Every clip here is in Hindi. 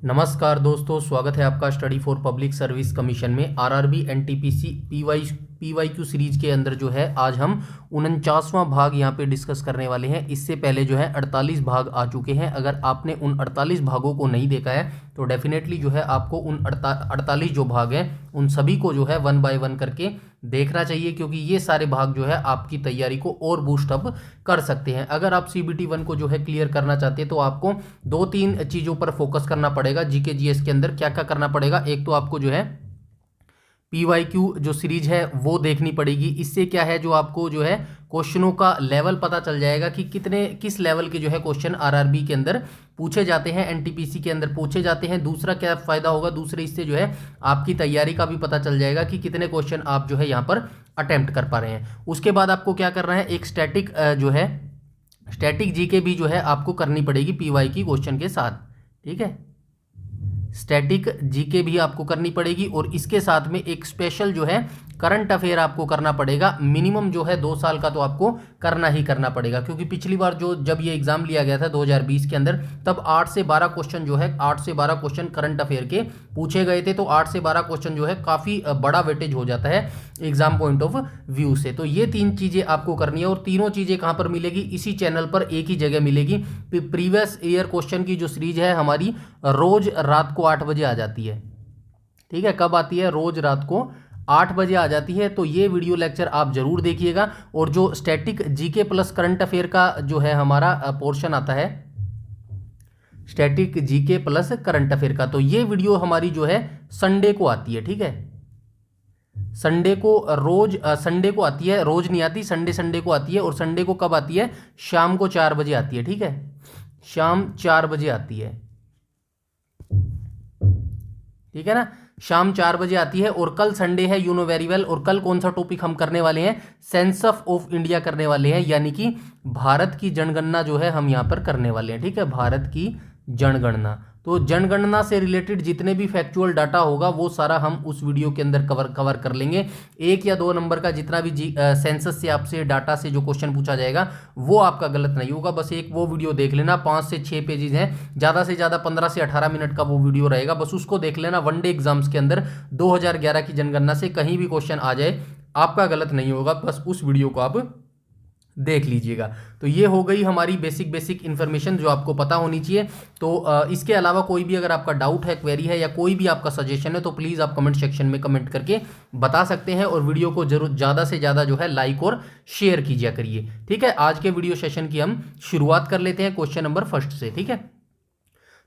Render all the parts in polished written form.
नमस्कार दोस्तों, स्वागत है आपका study for public service commission में आरआरबी एनटीपीसी पीवाईक्यू सीरीज के अंदर जो है आज हम 49वां भाग यहाँ पे डिस्कस करने वाले हैं। इससे पहले जो है 48 भाग आ चुके हैं। अगर आपने उन 48 भागों को नहीं देखा है तो डेफिनेटली जो है आपको उन 48 जो भाग हैं उन सभी को जो है 1 बाय 1 करके देखना चाहिए, क्योंकि ये सारे भाग जो है आपकी तैयारी को और बूस्ट अप कर सकते हैं। अगर आप सीबीटी 1 को जो है क्लियर करना चाहते हैं तो आपको 2-3 चीज़ों पर फोकस करना पड़ेगा। जीके जीएस के अंदर क्या क्या करना पड़ेगा, एक तो आपको जो है पीवाईक्यू जो सीरीज है वो देखनी पड़ेगी। इससे क्या है, जो आपको जो है क्वेश्चनों का लेवल पता चल जाएगा कि किस लेवल के जो है क्वेश्चन आरआरबी के अंदर पूछे जाते हैं, एनटीपीसी के अंदर पूछे जाते हैं। दूसरा क्या फायदा होगा, दूसरे इससे जो है आपकी तैयारी का भी पता चल जाएगा कि कितने क्वेश्चन आप जो है यहाँ पर अटेम्प्ट कर पा रहे हैं। उसके बाद आपको क्या करना है, एक स्टैटिक जीके भी जो है आपको करनी पड़ेगी पीवाई की क्वेश्चन के साथ। ठीक है, स्टैटिक जीके भी आपको करनी पड़ेगी और इसके साथ में एक स्पेशल जो है करंट अफेयर आपको करना पड़ेगा। मिनिमम जो है 2 साल का तो आपको करना ही करना पड़ेगा, क्योंकि पिछली बार जब ये एग्जाम लिया गया था 2020 के अंदर, तब 8 से 12 क्वेश्चन जो है 8 से 12 क्वेश्चन करंट अफेयर के पूछे गए थे। तो 8 से 12 क्वेश्चन जो है काफ़ी बड़ा वेटेज हो जाता है एग्जाम पॉइंट ऑफ व्यू से। तो ये 3 चीज़ें आपको करनी है और तीनों चीज़ें कहाँ पर मिलेगी, इसी चैनल पर एक ही जगह मिलेगी। प्रीवियस ईयर क्वेश्चन की जो सीरीज है हमारी रोज रात को 8 बजे आ जाती है। ठीक है, कब आती है, रोज रात को 8 बजे आ जाती है। तो ये वीडियो लेक्चर आप जरूर देखिएगा। और जो static GK plus current affair का जो है हमारा पोर्शन आता है, static GK plus current affair का, तो ये वीडियो हमारी जो है संडे को आती है। ठीक है, संडे को आती है, रोज नहीं आती, संडे को आती है। और संडे को कब आती है, शाम को 4 बजे आती है। ठीक है, शाम 4 बजे आती है। ठीक है ना, शाम 4 बजे आती है। और कल संडे है, यू नो वेरी वेल। और कल कौन सा टॉपिक हम करने वाले हैं, सेंसस ऑफ इंडिया करने वाले हैं, यानी कि भारत की जनगणना जो है हम यहां पर करने वाले हैं। ठीक है, भारत की जनगणना। तो जनगणना से रिलेटेड जितने भी फैक्चुअल डाटा होगा वो सारा हम उस वीडियो के अंदर कवर कर लेंगे। 1 या 2 नंबर का जितना भी सेंसस से आपसे डाटा से जो क्वेश्चन पूछा जाएगा वो आपका गलत नहीं होगा। बस एक वो वीडियो देख लेना, 5 से 6 पेजेस हैं, ज़्यादा से ज़्यादा 15 से 18 मिनट का वो वीडियो रहेगा। बस उसको देख लेना। वनडे एग्जाम्स के अंदर 2011 की जनगणना से कहीं भी क्वेश्चन आ जाए आपका गलत नहीं होगा, बस उस वीडियो को आप देख लीजिएगा। तो ये हो गई हमारी बेसिक इन्फॉर्मेशन जो आपको पता होनी चाहिए। तो इसके अलावा कोई भी अगर आपका डाउट है, क्वेरी है या कोई भी आपका सजेशन है तो प्लीज़ आप कमेंट सेक्शन में कमेंट करके बता सकते हैं। और वीडियो को जरूर ज़्यादा से ज़्यादा जो है लाइक और शेयर कीजिए करिए। ठीक है, आज के वीडियो सेशन की हम शुरुआत कर लेते हैं क्वेश्चन नंबर फर्स्ट से। ठीक है,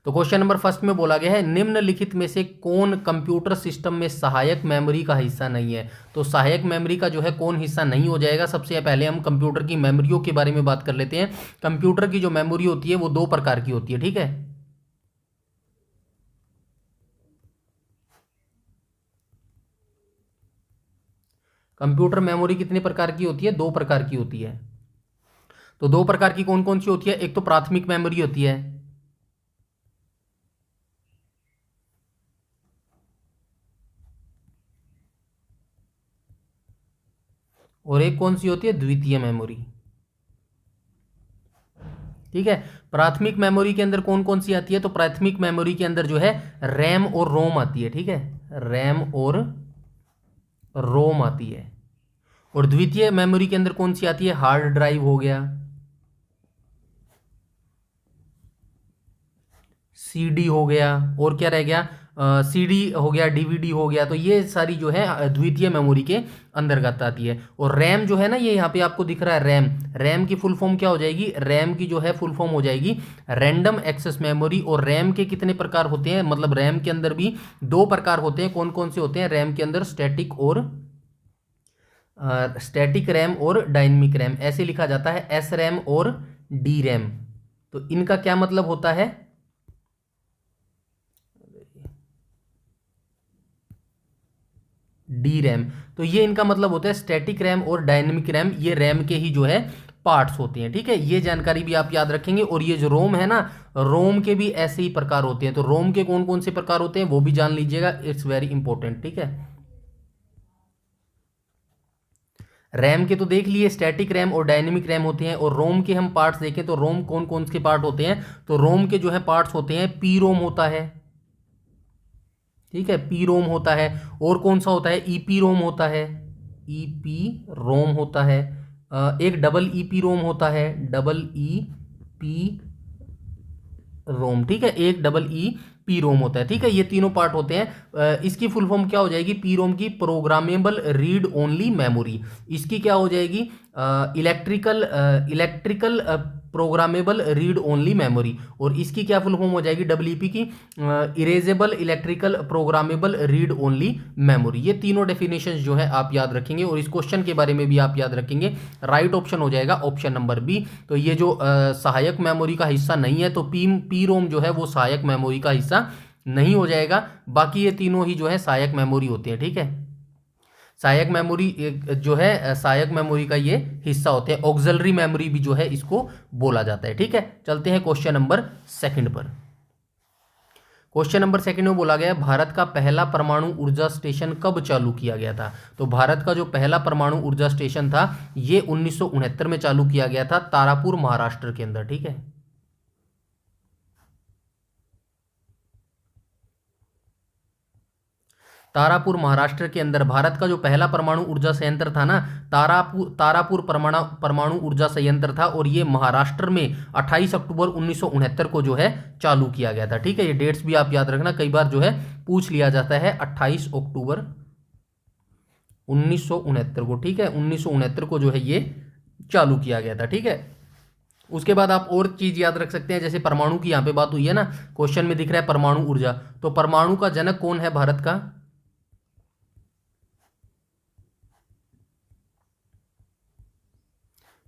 तो क्वेश्चन नंबर फर्स्ट में बोला गया है, निम्नलिखित में से कौन कंप्यूटर सिस्टम में सहायक मेमोरी का हिस्सा नहीं है। तो सहायक मेमोरी का जो है कौन हिस्सा नहीं हो जाएगा। सबसे पहले हम कंप्यूटर की मेमोरियों के बारे में बात कर लेते हैं। कंप्यूटर की जो मेमोरी होती है वो 2 प्रकार की होती है। ठीक है, कंप्यूटर मेमोरी कितने प्रकार की होती है, 2 प्रकार की होती है। तो 2 प्रकार की कौन कौन सी होती है, एक तो प्राथमिक मेमोरी होती है, और एक कौन सी होती है, द्वितीय मेमोरी। ठीक है, प्राथमिक मेमोरी के अंदर कौन कौन सी आती है, तो प्राथमिक मेमोरी के अंदर जो है रैम और रोम आती है। ठीक है, रैम और रोम आती है। और द्वितीय मेमोरी के अंदर कौन सी आती है, हार्ड ड्राइव हो गया, सीडी हो गया, और क्या रह गया, सीडी हो गया, डीवीडी हो गया। तो ये सारी जो है द्वितीय मेमोरी के अंतर्गत आती है। और रैम जो है ना, ये यहाँ पे आपको दिख रहा है रैम, रैम की फुल फॉर्म क्या हो जाएगी, रैम की जो है फुल फॉर्म हो जाएगी रैंडम एक्सेस मेमोरी। और रैम के कितने प्रकार होते हैं, मतलब रैम के अंदर भी 2 प्रकार होते हैं। कौन कौन से होते हैं रैम के अंदर, स्टैटिक रैम और डायनेमिक रैम, ऐसे लिखा जाता है, एस रैम और डी रैम। तो इनका क्या मतलब होता है, डी रैम, तो ये इनका मतलब होता है स्टैटिक रैम और डायनेमिक रैम, ये रैम के ही जो है पार्ट्स होते हैं। ठीक है, ये जानकारी भी आप याद रखेंगे। और ये जो रोम है ना, रोम के भी ऐसे ही प्रकार होते हैं। तो रोम के कौन कौन से प्रकार होते हैं वो भी जान लीजिएगा, इट्स वेरी इंपॉर्टेंट। ठीक है, रैम के तो देख लिए, स्टैटिक रैम और डायनेमिक रैम होते हैं। और रोम के हम पार्ट्स देखें तो रोम कौन कौन से पार्ट होते हैं, तो रोम के जो है पार्ट्स होते हैं, पी रोम होता है, ठीक है, पी रोम होता है। और कौन सा होता है, ईपी रोम होता है, ईपी रोम होता है। एक डबल ईपी रोम होता है, डबल ई पी रोम, ठीक है, एक डबल ई पी रोम होता है। ठीक है, ये तीनों पार्ट होते हैं। इसकी फुल फॉर्म क्या हो जाएगी, पी रोम की प्रोग्रामेबल रीड ओनली मेमोरी। इसकी क्या हो जाएगी, electrical programmable read only memory. और इसकी क्या फुल फॉर्म हो जाएगी, डब्ल्यूपी की erasable electrical programmable read only memory. ये तीनों डेफिनेशन जो है आप याद रखेंगे और इस क्वेश्चन के बारे में भी आप याद रखेंगे। राइट ऑप्शन हो जाएगा ऑप्शन नंबर बी। तो ये जो सहायक मेमोरी का हिस्सा नहीं है, तो पी रोम जो है वो सहायक मेमोरी का हिस्सा नहीं हो जाएगा। बाकी ये तीनों ही जो है सहायक मेमोरी होती है। ठीक है, सहायक मेमोरी जो है सहायक मेमोरी का ये हिस्सा होते हैं। ऑक्सिलरी मेमोरी भी जो है इसको बोला जाता है। ठीक है, चलते हैं क्वेश्चन नंबर सेकंड पर। क्वेश्चन नंबर सेकंड में बोला गया है, भारत का पहला परमाणु ऊर्जा स्टेशन कब चालू किया गया था। तो भारत का जो पहला परमाणु ऊर्जा स्टेशन था ये 1969 में चालू किया गया था, तारापुर महाराष्ट्र के अंदर। ठीक है, तारापुर महाराष्ट्र के अंदर भारत का जो पहला परमाणु ऊर्जा संयंत्र था ना, तारापुर परमाणु ऊर्जा संयंत्र था। और ये महाराष्ट्र में 28 अक्टूबर 1969 को जो है चालू किया गया था। ठीक है, ये डेट्स भी आप याद रखना, कई बार जो है पूछ लिया जाता है। 28 अक्टूबर 1969 को, ठीक है, 1969 को जो है ये चालू किया गया था। ठीक है, उसके बाद आप और चीज याद रख सकते हैं, जैसे परमाणु की यहाँ पे बात हुई है ना, क्वेश्चन में दिख रहा है परमाणु ऊर्जा। तो परमाणु का जनक कौन है भारत का,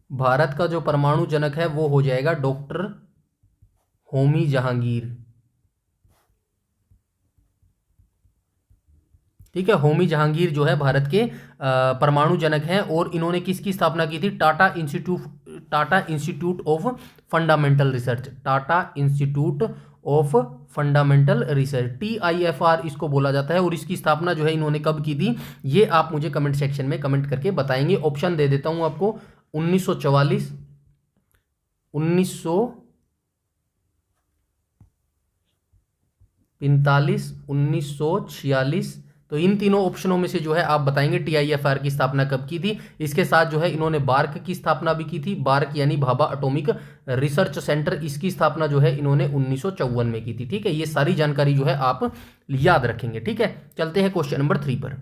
भारत का जो परमाणु जनक है वो हो जाएगा डॉक्टर होमी जहांगीर। ठीक है, होमी जहांगीर जो है भारत के परमाणु जनक हैं। और इन्होंने किसकी स्थापना की थी, Tata institute of fundamental research, Tata institute of fundamental research, TIFR इसको बोला जाता है। और इसकी स्थापना जो है इन्होंने कब की थी, ये आप मुझे कमेंट सेक्शन में कमेंट करके बताएंगे। ऑप्शन दे देता हूं आपको, 1944, 1945, 1946। तो इन तीनों ऑप्शनों में से जो है आप बताएंगे TIFR की स्थापना कब की थी। इसके साथ जो है इन्होंने बार्क की स्थापना भी की थी, बार्क यानी भाभा एटॉमिक रिसर्च सेंटर, इसकी स्थापना जो है इन्होंने 1954 में की थी। ठीक है, ये सारी जानकारी जो है आप याद रखेंगे। ठीक है, चलते हैं क्वेश्चन नंबर 3 पर।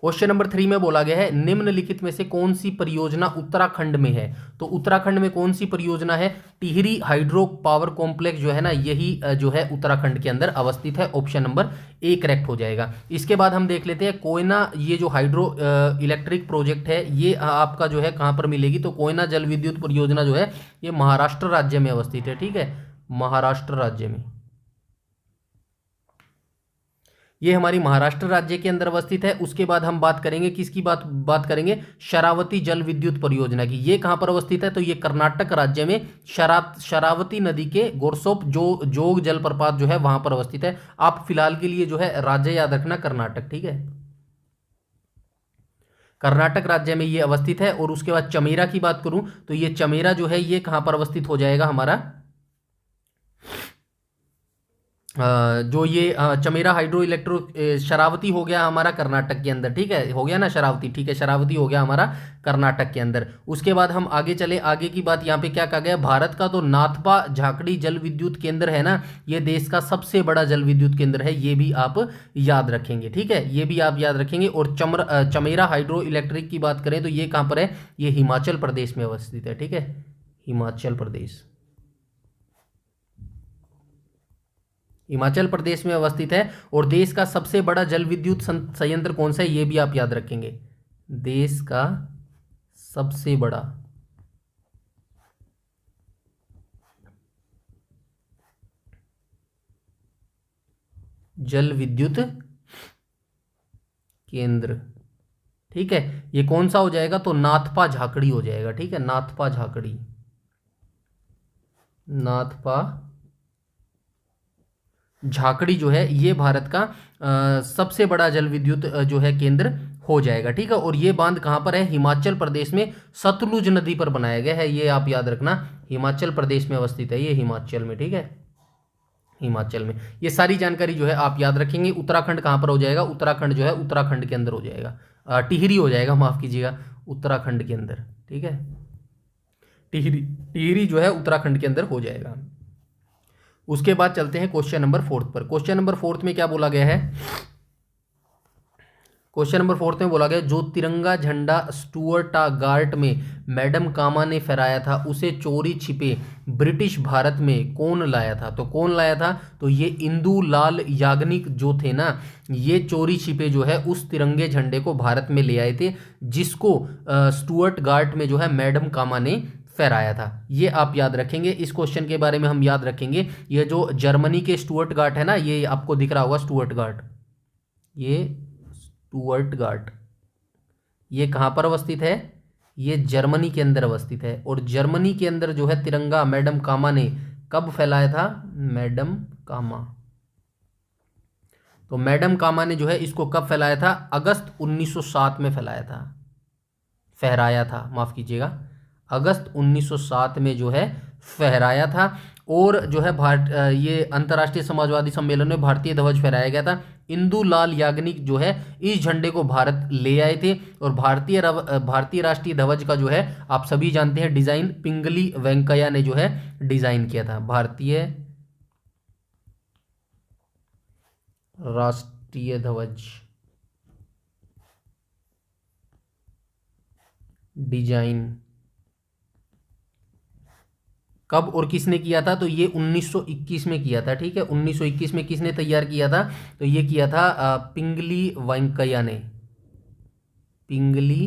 क्वेश्चन नंबर 3 में बोला गया है, निम्नलिखित में से कौन सी परियोजना उत्तराखंड में है। तो उत्तराखंड में कौन सी परियोजना है, टिहरी हाइड्रो पावर कॉम्प्लेक्स जो है ना, यही जो है उत्तराखंड के अंदर अवस्थित है। ऑप्शन नंबर ए करेक्ट हो जाएगा। इसके बाद हम देख लेते हैं कोयना, ये जो हाइड्रो इलेक्ट्रिक प्रोजेक्ट है ये आपका जो है कहाँ पर मिलेगी। तो कोयना जल विद्युत परियोजना जो है ये महाराष्ट्र राज्य में अवस्थित है। ठीक है, महाराष्ट्र राज्य में, ये हमारी महाराष्ट्र राज्य के अंदर अवस्थित है। उसके बाद हम बात करेंगे किसकी बात करेंगे, शरावती जल विद्युत परियोजना की। ये कहां पर अवस्थित है, तो ये कर्नाटक राज्य में शरावती नदी के गोरसोप जोग जलप्रपात जो है वहां पर अवस्थित है। आप फिलहाल के लिए जो है राज्य याद रखना कर्नाटक। ठीक है, कर्नाटक राज्य में ये अवस्थित है। और उसके बाद चमेरा की बात करूं तो ये चमेरा जो है ये कहां पर अवस्थित हो जाएगा हमारा, जो ये चमेरा हाइड्रो इलेक्ट्रो शरावती हो गया हमारा कर्नाटक के अंदर। ठीक है, हो गया ना शरावती, ठीक है, शरावती हो गया हमारा कर्नाटक के अंदर। उसके बाद हम आगे चले, आगे की बात यहाँ पे क्या कहा गया, भारत का तो नाथपा झाकड़ी जल विद्युत केंद्र है ना, ये देश का सबसे बड़ा जल विद्युत केंद्र है, ये भी आप याद रखेंगे। ठीक है, ये भी आप याद रखेंगे। और चमेरा हाइड्रो इलेक्ट्रिक की बात करें तो ये कहाँ पर है, ये हिमाचल प्रदेश में अवस्थित है। ठीक है, हिमाचल प्रदेश, हिमाचल प्रदेश में अवस्थित है। और देश का सबसे बड़ा जल विद्युत संयंत्र कौन सा है, ये भी आप याद रखेंगे, देश का सबसे बड़ा जल विद्युत केंद्र। ठीक है, ये कौन सा हो जाएगा, तो नाथपा झाकड़ी हो जाएगा। ठीक है, नाथपा झाकड़ी, नाथपा झाकड़ी जो है ये भारत का सबसे बड़ा जल विद्युत जो है केंद्र हो जाएगा। ठीक है, और ये बांध कहाँ पर है, हिमाचल प्रदेश में सतलुज नदी पर बनाया गया है, ये आप याद रखना, हिमाचल प्रदेश में अवस्थित है ये, हिमाचल में। ठीक है, हिमाचल में। ये सारी जानकारी जो है आप याद रखेंगे। उत्तराखंड कहाँ पर हो जाएगा, उत्तराखंड जो है उत्तराखंड के अंदर हो जाएगा, टिहरी हो जाएगा, माफ़ कीजिएगा, उत्तराखंड के अंदर, ठीक है। टिहरी, टिहरी जो है उत्तराखंड के अंदर हो जाएगा। उसके बाद चलते हैं क्वेश्चन नंबर 4 पर। क्वेश्चन नंबर 4 में क्या बोला गया है, क्वेश्चन नंबर 4 में बोला गया जो तिरंगा झंडा स्टुअर्टागार्ट में मैडम कामा ने फहराया था उसे चोरी छिपे ब्रिटिश भारत में कौन लाया था। तो कौन लाया था, तो ये इंदु लाल याग्निक जो थे ना, ये चोरी छिपे जो है उस तिरंगे झंडे को भारत में ले आए थे, जिसको स्टुअर्टागार्ट में जो है मैडम कामा ने फहराया था। ये आप याद रखेंगे, इस क्वेश्चन के बारे में हम याद रखेंगे। ये जो जर्मनी के स्टुअर्टागार्ट है ना, ये आपको दिख रहा होगा स्टुअर्टागार्ट, ये स्टुअर्टागार्ट, ये कहाँ पर अवस्थित है, ये जर्मनी के अंदर अवस्थित है। और जर्मनी के अंदर जो है तिरंगा मैडम कामा ने कब फैलाया था, मैडम कामा, तो मैडम कामा ने जो है इसको कब फैलाया था, अगस्त 1907 में फैलाया था, फहराया था, माफ़ कीजिएगा, अगस्त 1907 में जो है फहराया था। और जो है ये अंतर्राष्ट्रीय समाजवादी सम्मेलन में भारतीय ध्वज फहराया गया था। इंदु लाल याग्निक जो है इस झंडे को भारत ले आए थे। और भारतीय राष्ट्रीय ध्वज का जो है आप सभी जानते हैं डिज़ाइन पिंगली वेंकैया ने जो है डिज़ाइन किया था। भारतीय राष्ट्रीय ध्वज डिजाइन कब और किसने किया था, तो ये 1921 में किया था, ठीक है। 1921 में किसने तैयार किया था, तो ये किया था पिंगली वेंकैया ने, पिंगली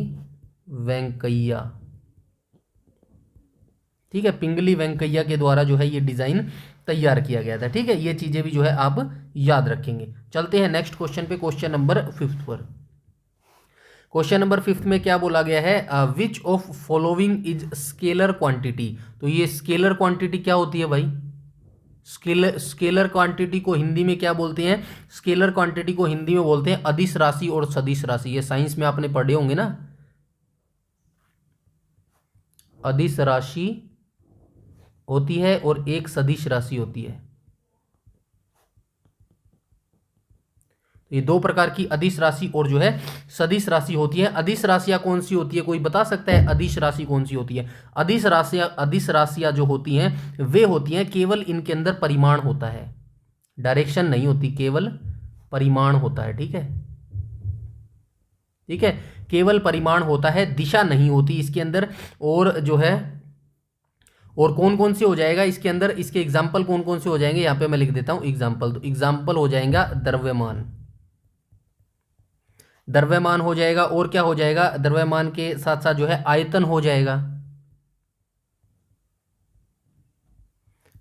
वेंकैया, ठीक है, पिंगली वेंकैया के द्वारा जो है ये डिज़ाइन तैयार किया गया था, ठीक है। ये चीज़ें भी जो है आप याद रखेंगे। चलते हैं नेक्स्ट क्वेश्चन पे, क्वेश्चन नंबर 5 पर। क्वेश्चन नंबर 5 में क्या बोला गया है, which of following is scalar quantity. तो ये स्केलर क्वांटिटी क्या होती है भाई, स्केलर क्वांटिटी को हिंदी में क्या बोलते हैं, स्केलर क्वांटिटी को हिंदी में बोलते हैं अदिश राशि और सदिश राशि। ये साइंस में आपने पढ़े होंगे ना, अदिश राशि होती है और एक सदिश राशि होती है। ये दो प्रकार की अदिश राशि और जो है सदिश राशि होती है। अदिश राशियां कौन सी होती है, कोई बता सकता है अदिश राशि कौन सी होती है। अदिश राशियां जो होती हैं वे होती हैं केवल इनके अंदर परिमाण होता है, डायरेक्शन नहीं होती, केवल परिमाण होता है, ठीक है, ठीक है, केवल परिमाण होता है, दिशा नहीं होती इसके अंदर। और जो है और कौन कौन से हो जाएगा इसके अंदर, इसके एग्जाम्पल कौन कौन से हो जाएंगे, यहां पे मैं लिख देता हूं एग्जाम्पल। तो एग्जाम्पल हो जाएगा द्रव्यमान, द्रव्यमान हो जाएगा। और क्या हो जाएगा, द्रव्यमान के साथ साथ जो है आयतन हो जाएगा,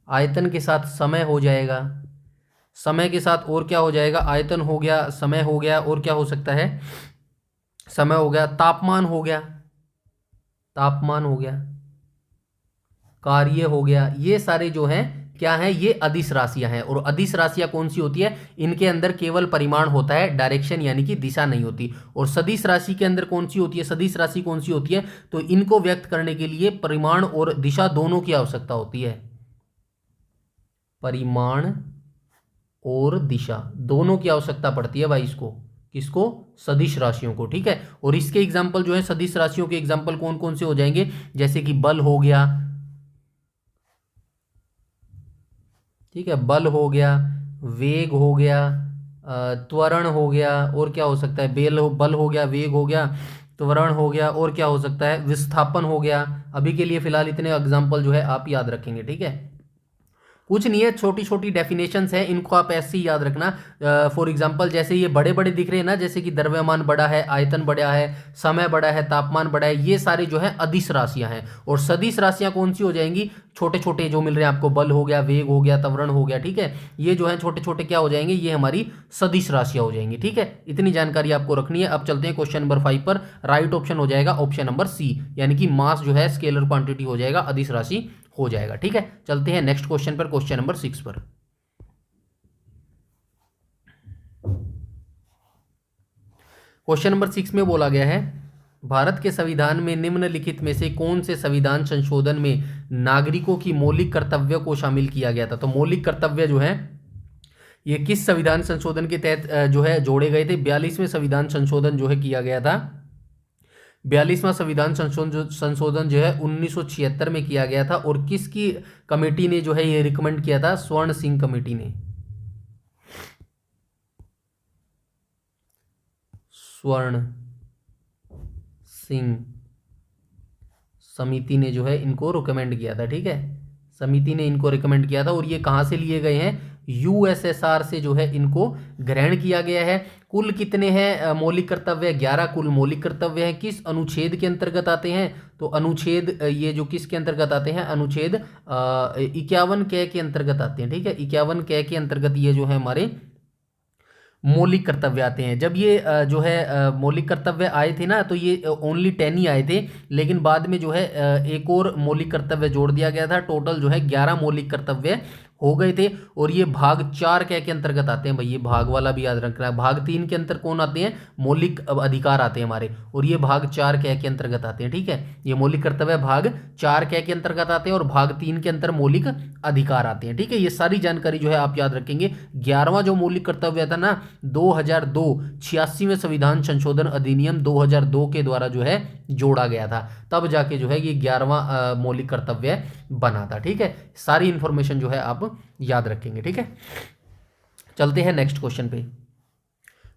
आयतन के साथ समय हो जाएगा, समय के साथ और क्या हो जाएगा, आयतन हो गया, समय हो गया, और क्या हो सकता है, समय हो गया, तापमान हो गया, तापमान हो गया, कार्य हो गया। ये सारे जो हैं क्या है, ये अदिश राशियां हैं। और अदिश राशियां कौन सी होती है, इनके अंदर केवल परिमाण होता है, डायरेक्शन यानी कि दिशा नहीं होती। और सदिश राशि के अंदर कौन सी होती है, सदिश राशि कौन सी होती है, तो इनको व्यक्त करने के लिए परिमाण और दिशा दोनों की आवश्यकता होती है, परिमाण और दिशा दोनों की आवश्यकता पड़ती है भाई इसको, किसको, सदिश राशियों को, ठीक है। और इसके एग्जाम्पल जो है सदिश राशियों के एग्जाम्पल कौन कौन से हो जाएंगे, जैसे कि बल हो गया, ठीक है, बल हो गया, वेग हो गया, त्वरण हो गया, और क्या हो सकता है, बल हो गया, वेग हो गया, त्वरण हो गया, और क्या हो सकता है, विस्थापन हो गया। अभी के लिए फिलहाल इतने एग्जाम्पल जो है आप याद रखेंगे, ठीक है। कुछ नहीं है, छोटी छोटी डेफिनेशंस है, इनको आप ऐसे ही याद रखना। फॉर एग्जांपल जैसे ये बड़े बड़े दिख रहे हैं ना, जैसे कि द्रव्यमान बड़ा है, आयतन बड़ा है, समय बड़ा है, तापमान बड़ा है, ये सारे जो है अदिश राशियां हैं। और सदिश राशियां कौन सी हो जाएंगी, छोटे छोटे जो मिल रहे हैं आपको, बल हो गया, वेग हो गया, त्वरण हो गया, ठीक है, ये जो है छोटे छोटे क्या हो जाएंगे, ये हमारी सदिश राशियां हो जाएंगी, ठीक है। इतनी जानकारी आपको रखनी है। अब चलते हैं क्वेश्चन नंबर 5 पर। राइट ऑप्शन हो जाएगा ऑप्शन नंबर सी, यानी कि मास जो है स्केलर क्वांटिटी हो जाएगा, अदिश राशि हो जाएगा, ठीक है। चलते हैं नेक्स्ट क्वेश्चन पर, क्वेश्चन नंबर 6 पर। क्वेश्चन नंबर 6 में बोला गया है, भारत के संविधान में निम्नलिखित में से कौन से संविधान संशोधन में नागरिकों की मौलिक कर्तव्य को शामिल किया गया था। तो मौलिक कर्तव्य जो है ये किस संविधान संशोधन के तहत जो है जोड़े गए थे? 42वें संविधान संशोधन जो है किया गया था। 42वां संविधान संशोधन जो है 1976 में किया गया था। और किसकी कमेटी ने जो है ये रिकमेंड किया था? स्वर्ण सिंह कमेटी ने। स्वर्ण सिंह समिति ने जो है इनको रिकमेंड किया था। ठीक है, समिति ने इनको रिकमेंड किया था। और ये कहाँ से लिए गए हैं? यूएसएसआर से जो है इनको ग्रहण किया गया है। कुल कितने हैं मौलिक कर्तव्य? 11 कुल मौलिक कर्तव्य हैं। किस अनुच्छेद के अंतर्गत आते हैं? तो अनुच्छेद ये जो किसके अंतर्गत आते हैं? अनुच्छेद 51 के अंतर्गत आते हैं। ठीक है, 51 के अंतर्गत ये जो है हमारे मौलिक कर्तव्य आते हैं। जब ये जो है मौलिक कर्तव्य आए थे ना, तो ये ओनली 10 ही आए थे। लेकिन बाद में जो है एक और मौलिक कर्तव्य जोड़ दिया गया था। टोटल जो है 11 मौलिक कर्तव्य हो गए थे। और ये भाग 4 के अंतर्गत आते हैं भाई। ये भाग वाला भी याद रखना है। भाग 3 के अंतर कौन आते हैं? मौलिक अधिकार आते हैं हमारे। और ये भाग 4 के अंतर्गत आते हैं। ठीक है, ये मौलिक कर्तव्य भाग 4 के अंतर्गत आते हैं और भाग 3 के अंतर मौलिक अधिकार आते हैं। ठीक है, ये सारी जानकारी जो है आप याद रखेंगे। 11वां जो मौलिक कर्तव्य था ना, 2002 86वें संविधान संशोधन अधिनियम 2002 के द्वारा जो है जोड़ा गया था। तब जाके जो है ये 11वां मौलिक कर्तव्य बना था। ठीक है, सारी इंफॉर्मेशन जो है आप याद रखेंगे। ठीक है, चलते हैं नेक्स्ट क्वेश्चन पे।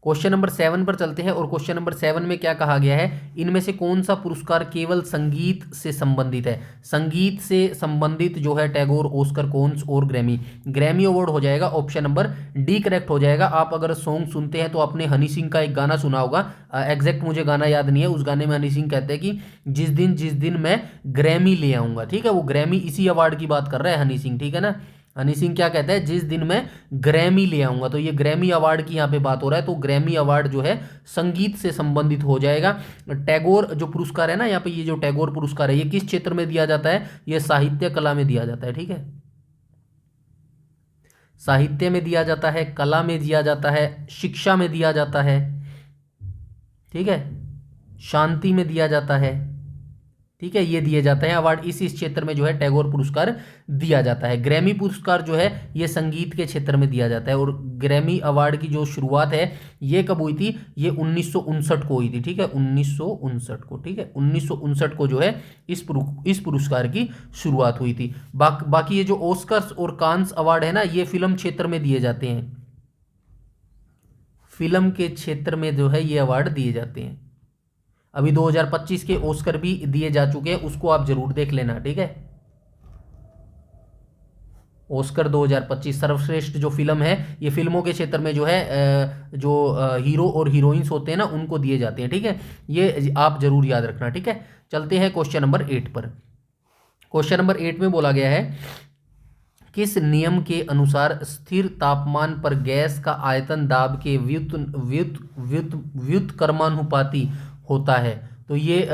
क्वेश्चन नंबर 7 पर चलते हैं। और क्वेश्चन नंबर 7 में क्या कहा गया है? इनमें से कौन सा पुरस्कार केवल संगीत से संबंधित है? संगीत से संबंधित जो है टैगोर, ऑस्कर, कोन्स और ग्रैमी। ग्रैमी अवार्ड हो जाएगा, ऑप्शन नंबर डी करेक्ट हो जाएगा। आप अगर सॉन्ग सुनते हैं तो आपने हनी सिंह का एक गाना सुना होगा। एग्जैक्ट मुझे गाना याद नहीं है। उस गाने में हनी सिंह कहते हैं कि जिस दिन मैं ग्रैमी ले आऊंगा। ठीक है, वो ग्रैमी इसी अवार्ड की बात कर रहा है हनी सिंह। ठीक है ना, हनी सिंह क्या कहता है? जिस दिन मैं ग्रैमी ले आऊंगा। तो ये ग्रैमी अवार्ड की यहाँ पे बात हो रहा है। तो ग्रैमी अवार्ड जो है संगीत से संबंधित हो जाएगा। टैगोर जो पुरस्कार है ना, यहाँ पे ये जो टैगोर पुरस्कार है, ये किस क्षेत्र में दिया जाता है? ये साहित्य कला में दिया जाता है। ठीक है, साहित्य में दिया जाता है, कला में दिया जाता है, शिक्षा में दिया जाता है। ठीक है, शांति में दिया जाता है। ठीक है, ये दिए जाते हैं अवार्ड। इस क्षेत्र में जो है टैगोर पुरस्कार दिया जाता है। ग्रैमी पुरस्कार जो है ये संगीत के क्षेत्र में दिया जाता है। और ग्रैमी अवार्ड की जो शुरुआत है ये कब हुई थी? ये 1959 को हुई थी। ठीक है, 1959 को। ठीक है, 1959 को जो है इस पुरस्कार की शुरुआत हुई थी। बाकी ये जो ऑस्कर्स और कांस अवार्ड है ना, ये फिल्म क्षेत्र में दिए जाते हैं। फिल्म के क्षेत्र में जो है ये अवार्ड दिए जाते हैं। अभी 2025 के ऑस्कर भी दिए जा चुके हैं, उसको आप जरूर देख लेना। ठीक है, ऑस्कर 2025 सर्वश्रेष्ठ जो फिल्म है, ये फिल्मों के क्षेत्र में जो है जो हीरो और हीरोइंस होते हैं ना, उनको दिए जाते हैं। ठीक है, ये आप जरूर याद रखना। ठीक है, चलते हैं क्वेश्चन नंबर 8 पर। क्वेश्चन नंबर 8 में बोला गया है, किस नियम के अनुसार स्थिर तापमान पर गैस का आयतन दाब के व्युत्क्रमानुपाती होता है? तो ये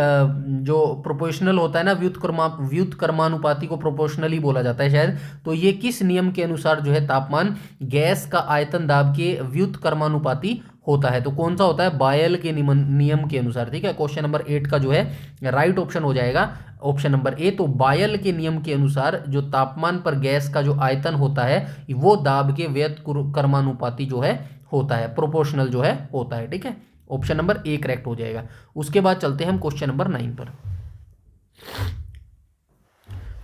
जो प्रोपोर्शनल होता है ना, व्युत्क्रमानुपाती को प्रोपोर्शनली बोला जाता है शायद। तो ये किस नियम के अनुसार जो है तापमान गैस का आयतन दाब के व्युत्क्रमानुपाती होता है? तो कौन सा होता है? बायल के नियम के अनुसार। ठीक है, क्वेश्चन नंबर 8 का जो है राइट ऑप्शन हो जाएगा ऑप्शन नंबर ए। तो बायल के नियम के अनुसार जो तापमान पर गैस का जो आयतन होता है वो दाब के व्युत्क्रमानुपाती जो है होता है, प्रोपोर्शनल जो है होता है। ठीक है, ऑप्शन नंबर ए करेक्ट हो जाएगा। उसके बाद चलते हैं हम क्वेश्चन नंबर 9 पर।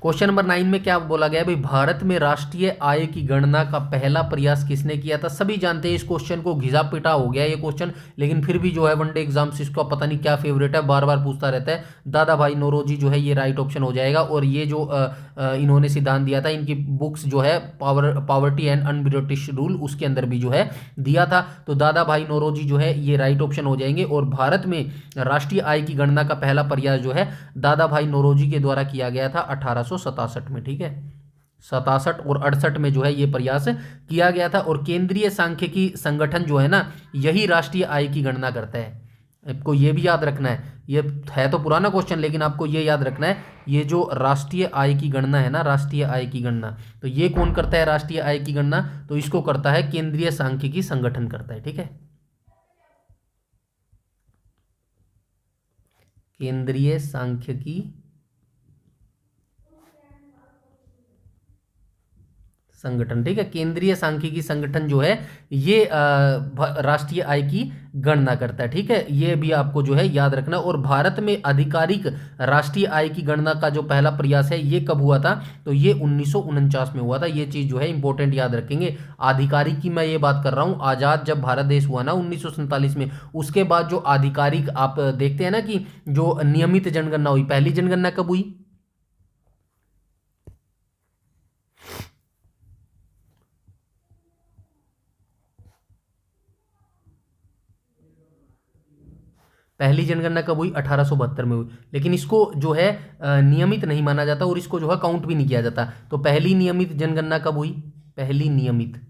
क्वेश्चन नंबर 9 में क्या बोला गया है भाई? भारत में राष्ट्रीय आय की गणना का पहला प्रयास किसने किया था? सभी जानते हैं इस क्वेश्चन को, घिसा पिटा हो गया ये क्वेश्चन, लेकिन फिर भी जो है वनडे एग्जाम्स इसको पता नहीं क्या फेवरेट है, बार बार पूछता रहता है। दादा भाई नौरोजी जो है ये राइट ऑप्शन हो जाएगा। और ये जो इन्होंने सिद्धांत दिया था, इनकी बुक्स जो है पॉवर्टी एंड अनब्रिटिश रूल, उसके अंदर भी जो है दिया था। तो दादा भाई नौरोजी जो है ये राइट ऑप्शन हो जाएंगे। और भारत में राष्ट्रीय आय की गणना का पहला प्रयास जो है दादा भाई नौरोजी के द्वारा किया गया था 1867 में। ठीक है, 67 और 68 में जो है ये प्रयास किया गया था। और केंद्रीय सांख्यिकी संगठन जो है ना, यही राष्ट्रीय आय की गणना करता है। आपको ये भी याद रखना है, ये है तो पुराना क्वेश्चन, लेकिन आपको ये याद रखना है, ये जो राष्ट्रीय आय की गणना है ना, राष्ट्रीय आय की गणना, तो ये कौन करता है राष्ट्रीय आय की गणना? तो इसको करता है केंद्रीय सांख्यिकी संगठन करता है। ठीक है, केंद्रीय सांख्यिकी संगठन, ठीक है। केंद्रीय सांख्यिकी संगठन जो है ये राष्ट्रीय आय की गणना करता है, ठीक है। ये भी आपको जो है याद रखना। और भारत में आधिकारिक राष्ट्रीय आय की गणना का जो पहला प्रयास है ये कब हुआ था, तो ये 1949 में हुआ था। ये चीज़ जो है इंपॉर्टेंट याद रखेंगे। आधिकारिक की मैं ये बात कर रहा हूँ, आज़ाद जब भारत देश हुआ ना 1947 में, उसके बाद जो आधिकारिक आप देखते हैं ना कि जो नियमित जनगणना हुई, पहली जनगणना कब हुई? पहली जनगणना कब हुई? 1872 में हुई। लेकिन इसको जो है नियमित नहीं माना जाता और इसको जो है काउंट भी नहीं किया जाता। तो पहली नियमित जनगणना कब हुई? पहली नियमित,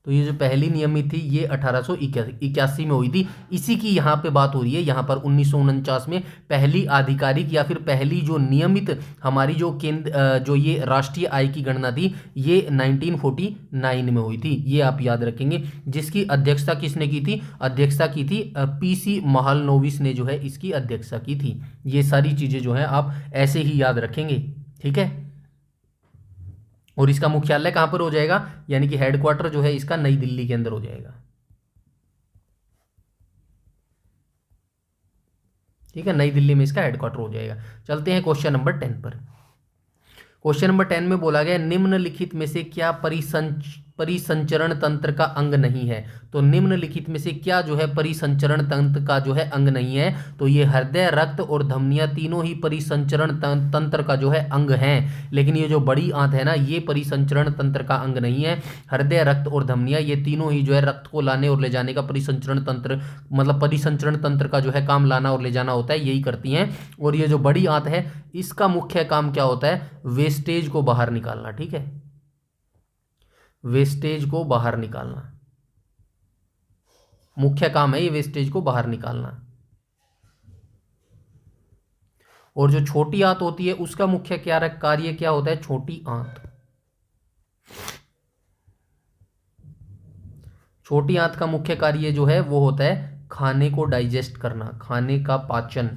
तो ये जो पहली नियमित थी ये 1881 में हुई थी। इसी की यहाँ पे बात हो रही है। यहाँ पर 1949 में पहली आधिकारिक या फिर पहली जो नियमित हमारी जो केंद्र जो ये राष्ट्रीय आय की गणना थी ये 1949 में हुई थी। ये आप याद रखेंगे। जिसकी अध्यक्षता किसने की थी? अध्यक्षता की थी PC महालनोबिस ने जो है इसकी अध्यक्षता की थी। ये सारी चीज़ें जो है आप ऐसे ही याद रखेंगे, ठीक है। और इसका मुख्यालय कहाँ पर हो जाएगा, यानी कि हेडक्वार्टर जो है इसका नई दिल्ली के अंदर हो जाएगा, ठीक है। नई दिल्ली में इसका हेडक्वार्टर हो जाएगा। चलते हैं क्वेश्चन नंबर 10 पर। क्वेश्चन नंबर 10 में बोला गया निम्नलिखित में से क्या परिसंचरण तंत्र का अंग नहीं है। तो निम्नलिखित में से क्या जो है परिसंचरण तंत्र का जो है अंग नहीं है, तो ये हृदय, रक्त और धमनियां तीनों ही परिसंचरण तंत्र का जो है अंग हैं। लेकिन ये जो बड़ी आंत है ना ये परिसंचरण तंत्र का अंग नहीं है। हृदय, रक्त और धमनियां ये तीनों ही जो है रक्त को लाने और ले जाने का परिसंचरण तंत्र, मतलब परिसंचरण तंत्र का जो है काम लाना और ले जाना होता है, यही करती हैं। और ये जो बड़ी आंत है इसका मुख्य काम क्या होता है? वेस्टेज को बाहर निकालना, ठीक है। वेस्टेज को बाहर निकालना मुख्य काम है, ये वेस्टेज को बाहर निकालना। और जो छोटी आंत होती है उसका मुख्य कार्य क्या होता है? छोटी आंत, छोटी आंत का मुख्य कार्य जो है वो होता है खाने को डाइजेस्ट करना, खाने का पाचन,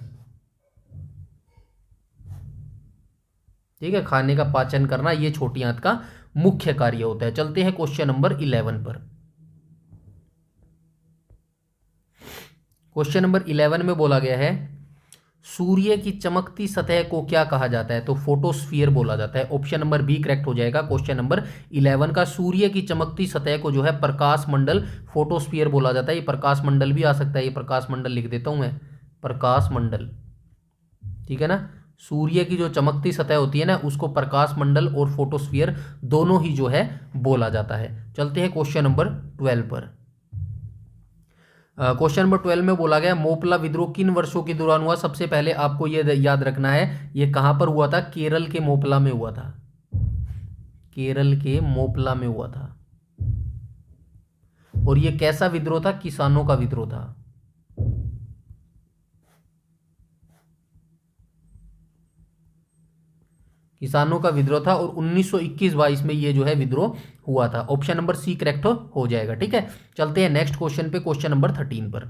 ठीक है। खाने का पाचन करना ये छोटी आंत का मुख्य कार्य होता है। चलते हैं क्वेश्चन नंबर 11 पर। क्वेश्चन नंबर 11 में बोला गया है सूर्य की चमकती सतह को क्या कहा जाता है? तो फोटोस्फीयर बोला जाता है। ऑप्शन नंबर बी करेक्ट हो जाएगा। क्वेश्चन नंबर 11 का सूर्य की चमकती सतह को जो है प्रकाश मंडल, फोटोस्फीयर बोला जाता है। ये प्रकाश मंडल भी आ सकता है, ये प्रकाश मंडल लिख देता हूं मैं, प्रकाश मंडल, ठीक है ना। सूर्य की जो चमकती सतह होती है ना उसको प्रकाश मंडल और फोटोस्फीयर दोनों ही जो है बोला जाता है। चलते हैं क्वेश्चन नंबर 12 पर। क्वेश्चन नंबर 12 में बोला गया मोपला विद्रोह किन वर्षों के दौरान हुआ? सबसे पहले आपको ये याद रखना है ये कहां पर हुआ था? केरल के मोपला में हुआ था, केरल के मोपला में हुआ था। और ये कैसा विद्रोह था? किसानों का विद्रोह था, किसानों का विद्रोह था। और 1921-22 में ये जो है विद्रोह हुआ था। ऑप्शन नंबर सी करेक्ट हो जाएगा, ठीक है। चलते हैं नेक्स्ट क्वेश्चन पे, क्वेश्चन नंबर 13 पर।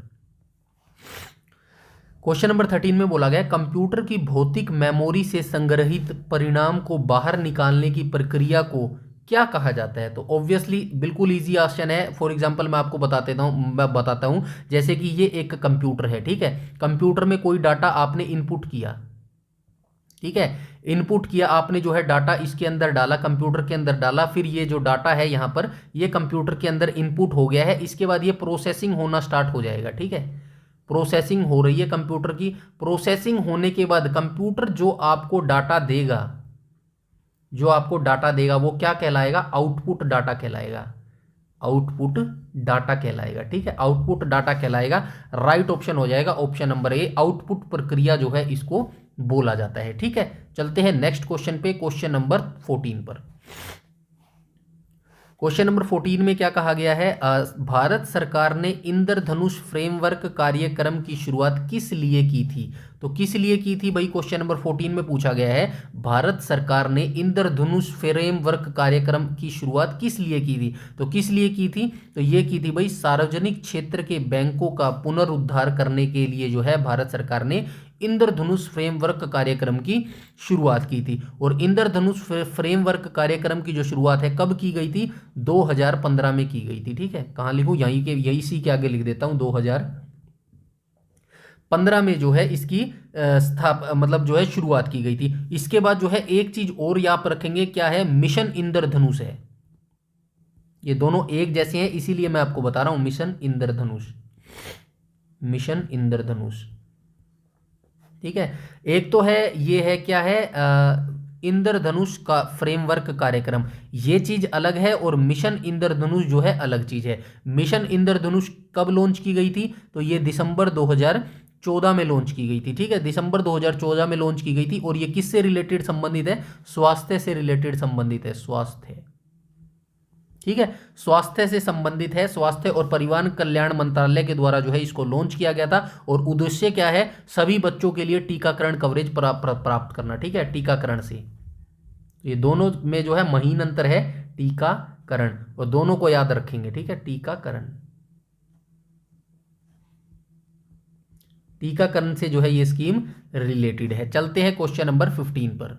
क्वेश्चन नंबर 13 में बोला गया कंप्यूटर की भौतिक मेमोरी से संग्रहित परिणाम को बाहर निकालने की प्रक्रिया को क्या कहा जाता है? तो ऑब्वियसली बिल्कुल इजी क्वेश्चन है। फॉर एग्जांपल मैं आपको मैं बताता हूं। जैसे कि ये एक कंप्यूटर है, ठीक है। कंप्यूटर में कोई डाटा आपने इनपुट किया, ठीक है। इनपुट किया आपने जो है डाटा इसके अंदर डाला, कंप्यूटर के अंदर डाला। फिर ये जो डाटा है यहाँ पर ये कंप्यूटर के अंदर इनपुट हो गया है। इसके बाद ये प्रोसेसिंग होना स्टार्ट हो जाएगा, ठीक है। प्रोसेसिंग हो रही है कंप्यूटर की। प्रोसेसिंग होने के बाद कंप्यूटर जो आपको डाटा देगा, जो आपको डाटा देगा वो क्या कहलाएगा? आउटपुट डाटा कहलाएगा, आउटपुट डाटा कहलाएगा, ठीक है। आउटपुट डाटा कहलाएगा। राइट ऑप्शन हो जाएगा ऑप्शन नंबर ए। आउटपुट प्रक्रिया जो है इसको बोला जाता है, ठीक है। चलते हैं नेक्स्ट क्वेश्चन पे, क्वेश्चन नंबर 14 पर। क्वेश्चन नंबर 14 में क्या कहा गया है? भारत सरकार ने इंद्रधनुष फ्रेमवर्क कार्यक्रम की शुरुआत किस लिए की थी? तो किस लिए की थी भाई? क्वेश्चन नंबर 14 में पूछा गया है भारत सरकार ने इंद्रधनुष फ्रेमवर्क कार्यक्रम की शुरुआत किस लिए की थी? तो किस लिए की थी? तो ये की थी भाई सार्वजनिक क्षेत्र के बैंकों का पुनरुद्धार करने के लिए जो है भारत सरकार ने इंद्रधनुष फ्रेमवर्क कार्यक्रम की शुरुआत की थी। और इंद्रधनुष फ्रेमवर्क कार्यक्रम की जो शुरुआत है कब की गई थी? 2015 में की गई थी। ठीक है, कहाँ लिखूं? यहीं के, यही इसी के आगे लिख देता हूं, 2015 में जो है इसकी मतलब जो है शुरुआत की गई थी। इसके बाद जो है एक चीज और यहाँ पर रखेंगे, क्या है? मिशन इंद्रधनुष है। ये दोनों एक जैसे हैं, इसीलिए मैं आपको बता रहा हूं मिशन इंद्रधनुष, मिशन इंद्रधनुष। ठीक है, एक तो है ये है, क्या है? इंद्रधनुष का फ्रेमवर्क कार्यक्रम, ये चीज अलग है, और मिशन इंद्रधनुष जो है अलग चीज है। मिशन इंद्रधनुष कब लॉन्च की गई थी? तो ये दिसंबर 2014 में लॉन्च की गई थी। ठीक है, दिसंबर 2014 में लॉन्च की गई थी। और ये किससे रिलेटेड संबंधित है? स्वास्थ्य से रिलेटेड संबंधित है, स्वास्थ्य। ठीक है, स्वास्थ्य से संबंधित है। स्वास्थ्य और परिवार कल्याण मंत्रालय के द्वारा जो है इसको लॉन्च किया गया था। और उद्देश्य क्या है? सभी बच्चों के लिए टीकाकरण कवरेज प्राप्त करना। ठीक है, टीकाकरण से, ये दोनों में जो है महीन अंतर है, टीकाकरण, और दोनों को याद रखेंगे। ठीक है, टीकाकरण, टीकाकरण से जो है ये स्कीम रिलेटेड है। चलते हैं क्वेश्चन नंबर 15 पर।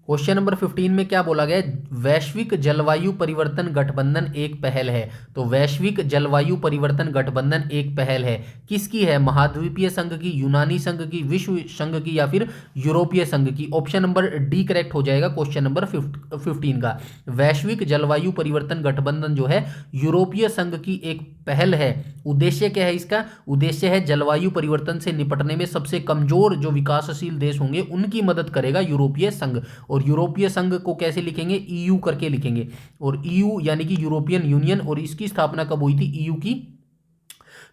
क्वेश्चन नंबर 15 में क्या बोला गया? वैश्विक जलवायु परिवर्तन गठबंधन एक पहल है। तो वैश्विक जलवायु परिवर्तन गठबंधन एक पहल है, किसकी है? महाद्वीपीय संघ की, यूनानी संघ की, विश्व संघ की, या फिर यूरोपीय संघ की? ऑप्शन नंबर डी करेक्ट हो जाएगा क्वेश्चन नंबर 15 का। वैश्विक जलवायु परिवर्तन गठबंधन जो है यूरोपीय संघ की एक पहल है। उद्देश्य क्या है इसका? उद्देश्य है जलवायु परिवर्तन से निपटने में सबसे कमजोर जो विकासशील देश होंगे उनकी मदद करेगा यूरोपीय संघ। और यूरोपीय संघ को कैसे लिखेंगे? ईयू करके लिखेंगे। और ईयू यानी कि यूरोपियन यूनियन। और इसकी स्थापना कब हुई थी ईयू की?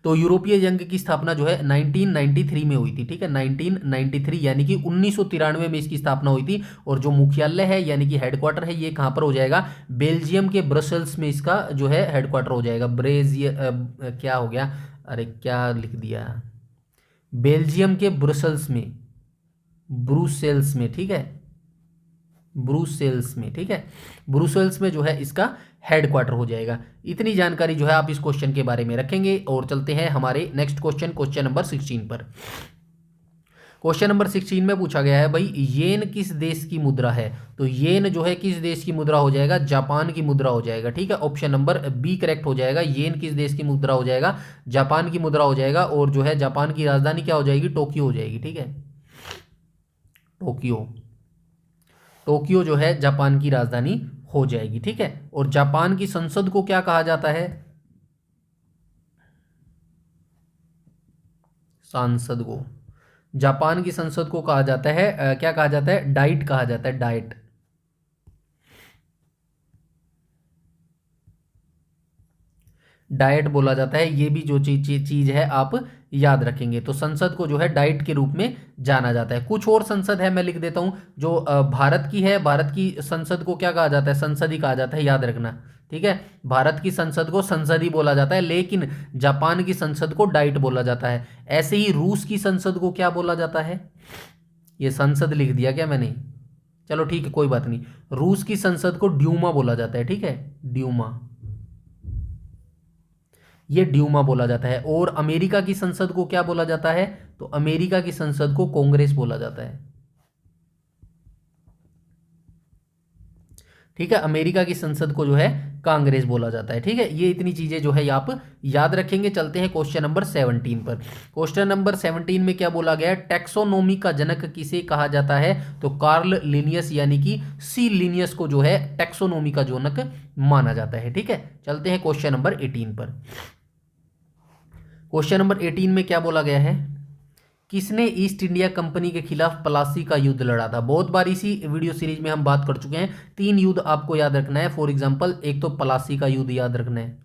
तो यूरोपीय संघ की स्थापना जो है 1993 में हुई थी। ठीक है, 1993 यानी कि 1993 में इसकी स्थापना हुई थी। और जो मुख्यालय है यानी कि हेडक्वार्टर है, ये कहाँ पर हो जाएगा? बेल्जियम के ब्रसेल्स में इसका जो है हेडक्वार्टर हो जाएगा। क्या हो गया? अरे क्या लिख दिया? बेल्जियम के ब्रसेल्स में, ब्रुसेल्स में। ठीक है, ब्रुसेल्स में। ठीक है, ब्रुसेल्स में जो है इसका हेडक्वार्टर हो जाएगा। इतनी जानकारी जो है आप इस क्वेश्चन के बारे में रखेंगे। और चलते हैं हमारे नेक्स्ट क्वेश्चन, क्वेश्चन नंबर 16 पर। क्वेश्चन नंबर 16 में पूछा गया है भाई, येन किस देश की मुद्रा है? तो येन जो है किस देश की मुद्रा हो जाएगा? जापान की मुद्रा हो जाएगा। ठीक है, ऑप्शन नंबर बी करेक्ट हो जाएगा। येन किस देश की मुद्रा हो जाएगा? जापान की मुद्रा हो जाएगा। और जो है जापान की राजधानी क्या हो जाएगी? टोक्यो हो जाएगी। ठीक है, टोक्यो, टोक्यो जो है जापान की राजधानी हो जाएगी। ठीक है, और जापान की संसद को क्या कहा जाता है? सांसद को, जापान की संसद को कहा जाता है क्या कहा जाता है? डाइट कहा जाता है, डाइट। डाइट बोला जाता है। ये भी जो चीज है आप याद रखेंगे। तो संसद को जो है डाइट के रूप में जाना जाता है। कुछ और संसद है, मैं लिख देता हूं। जो भारत की है, भारत की संसद को क्या कहा जाता है? संसद ही कहा जाता है, याद रखना। ठीक है, भारत की संसद को संसद ही बोला जाता है, लेकिन जापान की संसद को डाइट बोला जाता है। ऐसे ही रूस की संसद को क्या बोला जाता है? ये संसद लिख दिया क्या मैंने? चलो ठीक है, कोई बात नहीं। रूस की संसद को ड्यूमा बोला जाता है। ठीक है, ड्यूमा, ये ड्यूमा बोला जाता है। और अमेरिका की संसद को क्या बोला जाता है? तो अमेरिका की संसद को कांग्रेस बोला जाता है। ठीक है, अमेरिका की संसद को जो है कांग्रेस बोला जाता है। ठीक है, ये इतनी चीजें जो है आप याद रखेंगे। चलते हैं क्वेश्चन नंबर 17 पर। क्वेश्चन नंबर 17 में क्या बोला गया है? टैक्सोनॉमी का जनक किसे कहा जाता है? तो कार्ल लिनियस यानी कि सी लिनियस को जो है टैक्सोनॉमी का जनक माना जाता है। ठीक है, चलते हैं क्वेश्चन नंबर 18 पर। क्वेश्चन नंबर 18 में क्या बोला गया है? किसने ईस्ट इंडिया कंपनी के खिलाफ प्लासी का युद्ध लड़ा था? बहुत बार इसी वीडियो सीरीज में हम बात कर चुके हैं। 3 युद्ध आपको याद रखना है। फॉर एग्जांपल, एक तो प्लासी का युद्ध याद रखना है,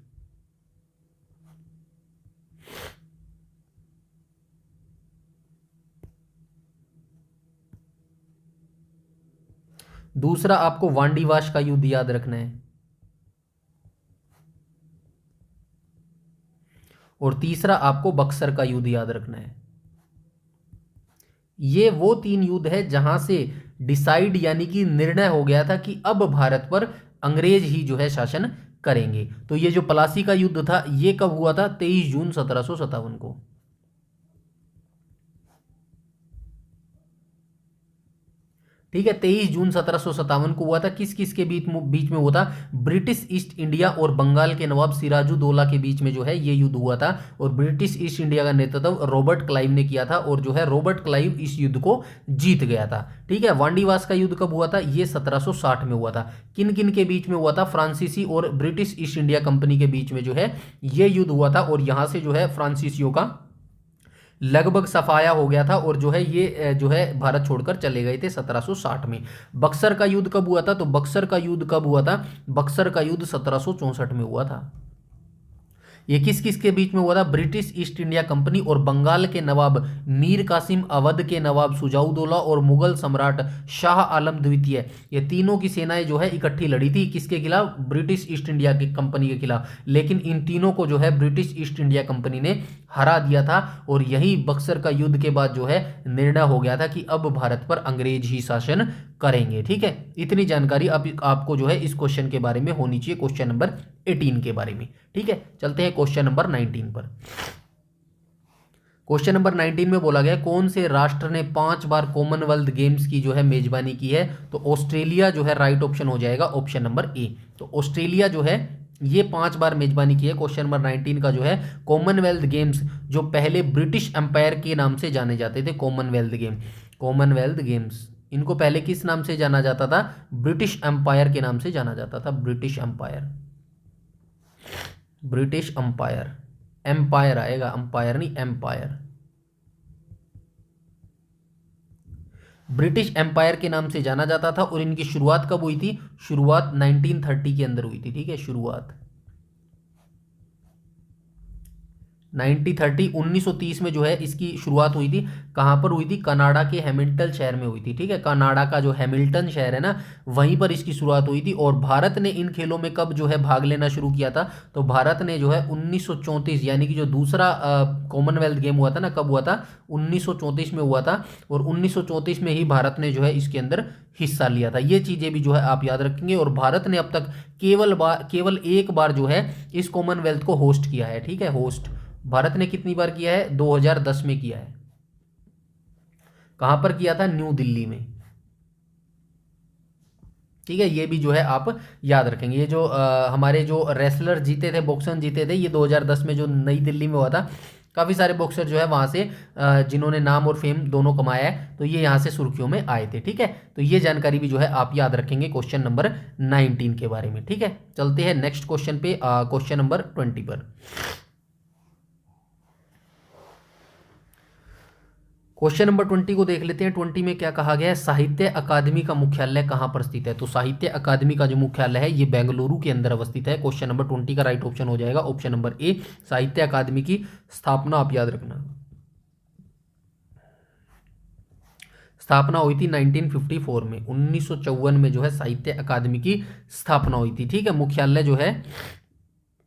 दूसरा आपको वांडीवाश का युद्ध याद रखना है, और तीसरा आपको बक्सर का युद्ध याद रखना है। ये वो 3 युद्ध है जहां से डिसाइड यानी कि निर्णय हो गया था कि अब भारत पर अंग्रेज ही जो है शासन करेंगे। तो ये जो प्लासी का युद्ध था ये कब हुआ था? 23 जून 1757 को। ठीक है, 23 जून 1757 को हुआ था। किस किस के बीच में हुआ था? ब्रिटिश ईस्ट इंडिया और बंगाल के नवाब सिराजुद्दौला के बीच में जो है ये युद्ध हुआ था। और ब्रिटिश ईस्ट इंडिया का नेतृत्व रॉबर्ट क्लाइव ने किया था, और जो है रॉबर्ट क्लाइव इस युद्ध को जीत गया था। ठीक है, वांडीवास का युद्ध कब हुआ था? ये 1760 में हुआ था। किन किन के बीच में हुआ था? फ्रांसीसी और ब्रिटिश ईस्ट इंडिया कंपनी के बीच में जो है ये युद्ध हुआ था, और यहां से जो है फ्रांसीसियों का लगभग सफाया हो गया था, और जो है ये जो है भारत छोड़कर चले गए थे 1760 में। बक्सर का युद्ध कब हुआ था? तो बक्सर का युद्ध कब हुआ था? बक्सर का युद्ध 1764 में हुआ था। ये किस किस के बीच में हुआ था? ब्रिटिश ईस्ट इंडिया कंपनी और बंगाल के नवाब मीर कासिम, अवध के नवाब सुजाउद्दौला और मुगल सम्राट शाह आलम द्वितीय, ये तीनों की सेनाएं जो है इकट्ठी लड़ी थी। किसके खिलाफ? ब्रिटिश ईस्ट इंडिया की कंपनी के खिलाफ। लेकिन इन तीनों को जो है ब्रिटिश ईस्ट इंडिया कंपनी ने हरा दिया था, और यही बक्सर का युद्ध के बाद जो है निर्णय हो गया था कि अब भारत पर अंग्रेज ही शासन करेंगे। ठीक है, इतनी जानकारी अब आपको जो है इस क्वेश्चन के बारे में होनी चाहिए, क्वेश्चन नंबर 18 के बारे में। ठीक है, चलते हैं क्वेश्चन नंबर 19 पर। क्वेश्चन नंबर 19 में बोला गया कौन से राष्ट्र ने 5 बार कॉमनवेल्थ गेम्स की जो है मेजबानी की है? तो ऑस्ट्रेलिया जो है राइट ऑप्शन हो जाएगा, ऑप्शन नंबर ए। तो ऑस्ट्रेलिया जो है ये 5 बार मेजबानी की है। क्वेश्चन नंबर 19 का जो है कॉमनवेल्थ गेम्स, जो पहले ब्रिटिश एम्पायर के नाम से जाने जाते थे, कॉमनवेल्थ गेम, कॉमनवेल्थ गेम्स, इनको पहले किस नाम से जाना जाता था? ब्रिटिश एम्पायर के नाम से जाना जाता था, British Empire, British Empire, empire आएगा, एम्पायर नहीं, एम्पायर, ब्रिटिश एम्पायर के नाम से जाना जाता था। और इनकी शुरुआत कब हुई थी? शुरुआत 1930 के अंदर हुई थी। ठीक है, शुरुआत 1930, 1930 में जो है इसकी शुरुआत हुई थी। कहाँ पर हुई थी? कनाडा के हैमिल्टन शहर में हुई थी। ठीक है, कनाडा का जो हैमिल्टन शहर है ना, वहीं पर इसकी शुरुआत हुई थी। और भारत ने इन खेलों में कब जो है भाग लेना शुरू किया था? तो भारत ने जो है 1934, यानी कि जो दूसरा कॉमनवेल्थ गेम हुआ था ना, कब हुआ था? 1934 में हुआ था। और 1934 में ही भारत ने जो है इसके अंदर हिस्सा लिया था। ये चीज़ें भी जो है आप याद रखेंगे। और भारत ने अब तक केवल एक बार जो है इस कॉमनवेल्थ को होस्ट किया है। ठीक है, होस्ट भारत ने कितनी बार किया है? 2010 में किया है। कहां पर किया था? न्यू दिल्ली में। ठीक है, ये भी जो है आप याद रखेंगे। ये जो हमारे जो रेसलर जीते थे, बॉक्सर जीते थे, ये 2010 में जो नई दिल्ली में हुआ था। काफ़ी सारे बॉक्सर जो है वहाँ से जिन्होंने नाम और फेम दोनों कमाया है, तो ये यहाँ से सुर्खियों में आए थे। ठीक है, तो ये जानकारी भी जो है आप याद रखेंगे क्वेश्चन नंबर 19 के बारे में। ठीक है, चलते हैं नेक्स्ट क्वेश्चन पे, क्वेश्चन नंबर 20 पर। क्वेश्चन नंबर 20 को देख लेते हैं। 20 में क्या कहा गया है? साहित्य अकादमी का मुख्यालय कहाँ पर स्थित है? तो साहित्य अकादमी का जो मुख्यालय है ये बेंगलुरु के अंदर अवस्थित है। क्वेश्चन नंबर 20 का राइट ऑप्शन हो जाएगा, ऑप्शन नंबर ए। साहित्य अकादमी की स्थापना आप याद रखना, स्थापना हुई थी 1954 में, 1954 में जो है साहित्य अकादमी की स्थापना हुई थी। ठीक है, मुख्यालय जो है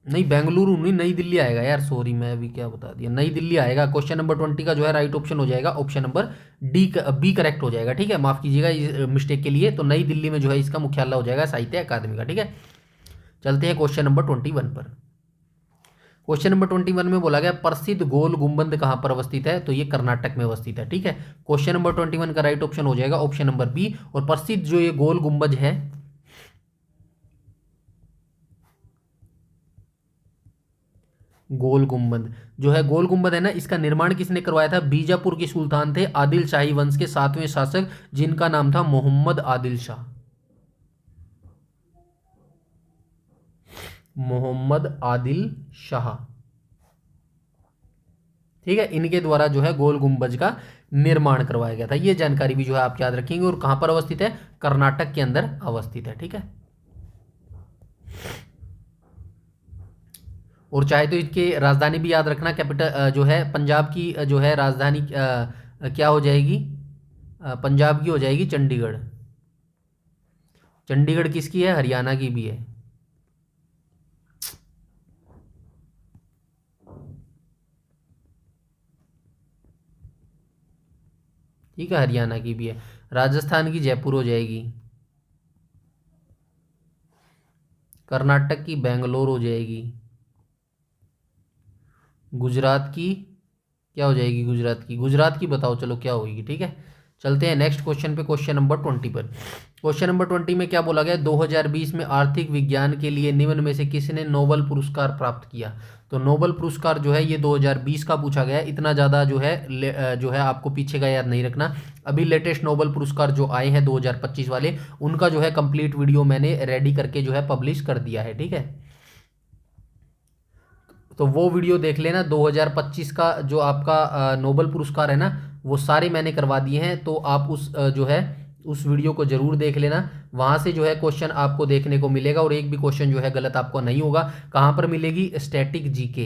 नहीं, बेंगलुरु नहीं, नई दिल्ली आएगा यार, सॉरी मैं अभी क्या बता दिया, नई दिल्ली आएगा। क्वेश्चन नंबर 20 का जो है राइट ऑप्शन हो जाएगा, option number D, B correct हो जाएगा। ठीक है, माफ कीजिएगा इस मिस्टेक के लिए। तो नई दिल्ली में जो है इसका मुख्यालय हो जाएगा साहित्य अकादमी का। ठीक है, चलते हैं क्वेश्चन नंबर 21 पर। क्वेश्चन नंबर 21 में बोला गया प्रसिद्ध गोल गुंबद कहाँ पर अवस्थित है? तो ये कर्नाटक में अवस्थित है। ठीक है, क्वेश्चन नंबर 21 का राइट ऑप्शन हो जाएगा, ऑप्शन नंबर बी। और प्रसिद्ध जो ये गोल गुंबद है, गोल गुंबद जो है, गोल गुंबद है ना, इसका निर्माण किसने करवाया था? बीजापुर के सुल्तान थे, आदिल शाही वंश के 7वें शासक, जिनका नाम था मोहम्मद आदिल शाह, मोहम्मद आदिल शाह। ठीक है, इनके द्वारा जो है गोल गुंबज का निर्माण करवाया गया था। ये जानकारी भी जो है आप याद रखेंगे। और कहां पर अवस्थित है? कर्नाटक के अंदर अवस्थित है। ठीक है, और चाहे तो इसके राजधानी भी याद रखना, कैपिटल जो है पंजाब की जो है राजधानी क्या हो जाएगी? पंजाब की हो जाएगी चंडीगढ़। चंडीगढ़ किसकी है? हरियाणा की भी है। ठीक है, हरियाणा की भी है। राजस्थान की जयपुर हो जाएगी। कर्नाटक की बेंगलोर हो जाएगी। गुजरात की क्या हो जाएगी? गुजरात की बताओ, चलो क्या होगी, ठीक है। चलते हैं नेक्स्ट क्वेश्चन पे, क्वेश्चन नंबर 20 पर। क्वेश्चन नंबर 20 में क्या बोला गया? 2020 में आर्थिक विज्ञान के लिए निम्न में से किसने नोबेल पुरस्कार प्राप्त किया? तो नोबेल पुरस्कार जो है ये 2020 का पूछा गया है। इतना ज़्यादा जो है आपको पीछे का याद नहीं रखना। अभी लेटेस्ट नोबेल पुरस्कार जो आए हैं 2025 वाले, उनका जो है कंप्लीट वीडियो मैंने रेडी करके जो है पब्लिश कर दिया है, ठीक है। तो वो वीडियो देख लेना। 2025 का जो आपका नोबेल पुरस्कार है ना, वो सारे मैंने करवा दिए हैं। तो आप जो है उस वीडियो को जरूर देख लेना। वहाँ से जो है क्वेश्चन आपको देखने को मिलेगा और एक भी क्वेश्चन जो है गलत आपको नहीं होगा। कहाँ पर मिलेगी? Static GK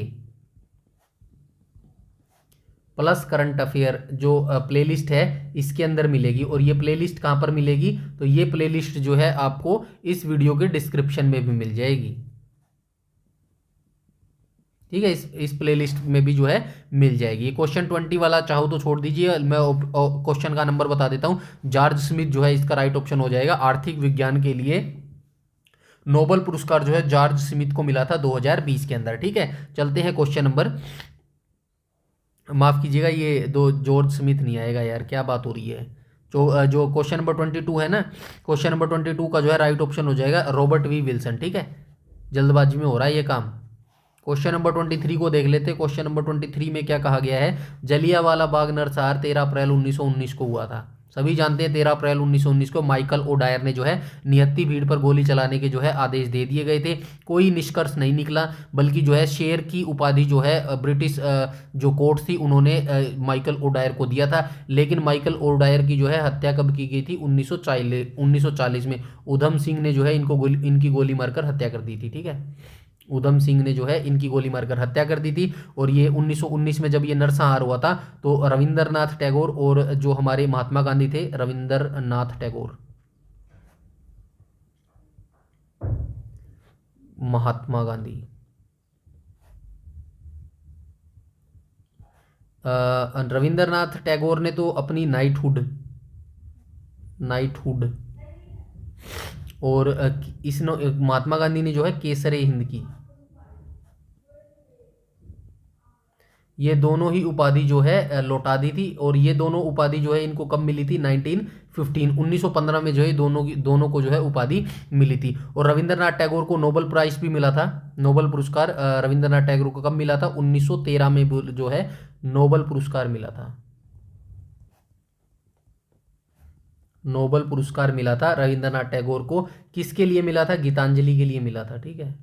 plus current affair जो प्लेलिस्ट है इसके अंदर मिलेगी। और ये प्लेलिस्ट कहाँ पर मिलेगी? तो ये प्लेलिस्ट जो है आपको इस वीडियो के डिस्क्रिप्शन में भी मिल जाएगी, ठीक है। इस प्लेलिस्ट में भी जो है मिल जाएगी। ये क्वेश्चन 20 वाला चाहो तो छोड़ दीजिए, मैं क्वेश्चन का नंबर बता देता हूँ। जॉर्ज स्मिथ जो है इसका राइट ऑप्शन हो जाएगा। आर्थिक विज्ञान के लिए नोबेल पुरस्कार जो है जॉर्ज स्मिथ को मिला था 2020 के अंदर, ठीक है। चलते हैं क्वेश्चन नंबर, माफ कीजिएगा ये दो जॉर्ज स्मिथ नहीं आएगा यार, क्या बात हो रही है। जो क्वेश्चन नंबर 22 है ना, क्वेश्चन नंबर 22 का जो है राइट ऑप्शन हो जाएगा रॉबर्ट वी विल्सन, ठीक है। जल्दबाजी में हो रहा है ये काम। क्वेश्चन नंबर 23 को देख लेते हैं। क्वेश्चन नंबर 23 में क्या कहा गया है? जलियांवाला बाग नरसंहार 13 अप्रैल 1919 को हुआ था। सभी जानते हैं 13 अप्रैल 1919 को माइकल ओडायर ने जो है निहत्थी भीड़ पर गोली चलाने के जो है आदेश दे दिए गए थे। कोई निष्कर्ष नहीं निकला, बल्कि जो है शेर की उपाधि जो है ब्रिटिश जो कोर्ट थी उन्होंने माइकल ओडायर को दिया था। लेकिन माइकल ओडायर की जो है हत्या कब की गई थी? 1940 में उधम सिंह ने जो है इनकी गोली मारकर हत्या कर दी थी, ठीक है। उधम सिंह ने जो है इनकी गोली मारकर हत्या कर दी थी। और ये 1919 में जब ये नरसंहार हुआ था तो रविंद्रनाथ टैगोर और जो हमारे महात्मा गांधी थे, रविंद्रनाथ टैगोर, महात्मा गांधी, रविंद्रनाथ टैगोर ने तो अपनी नाइटहुड और महात्मा गांधी ने जो है केसरे हिंद की, ये दोनों ही उपाधि जो है लौटा दी थी। और ये दोनों उपाधि जो है इनको कब मिली थी? 1915 में जो है दोनों को जो है उपाधि मिली थी। और रविंद्रनाथ टैगोर को नोबेल प्राइज भी मिला था। नोबेल पुरस्कार रविंद्रनाथ टैगोर को कब मिला था? 1913 में जो है नोबेल पुरस्कार मिला था। नोबेल पुरस्कार मिला था रविंद्रनाथ टैगोर को। किसके लिए मिला था? गीतांजलि के लिए मिला था, ठीक है।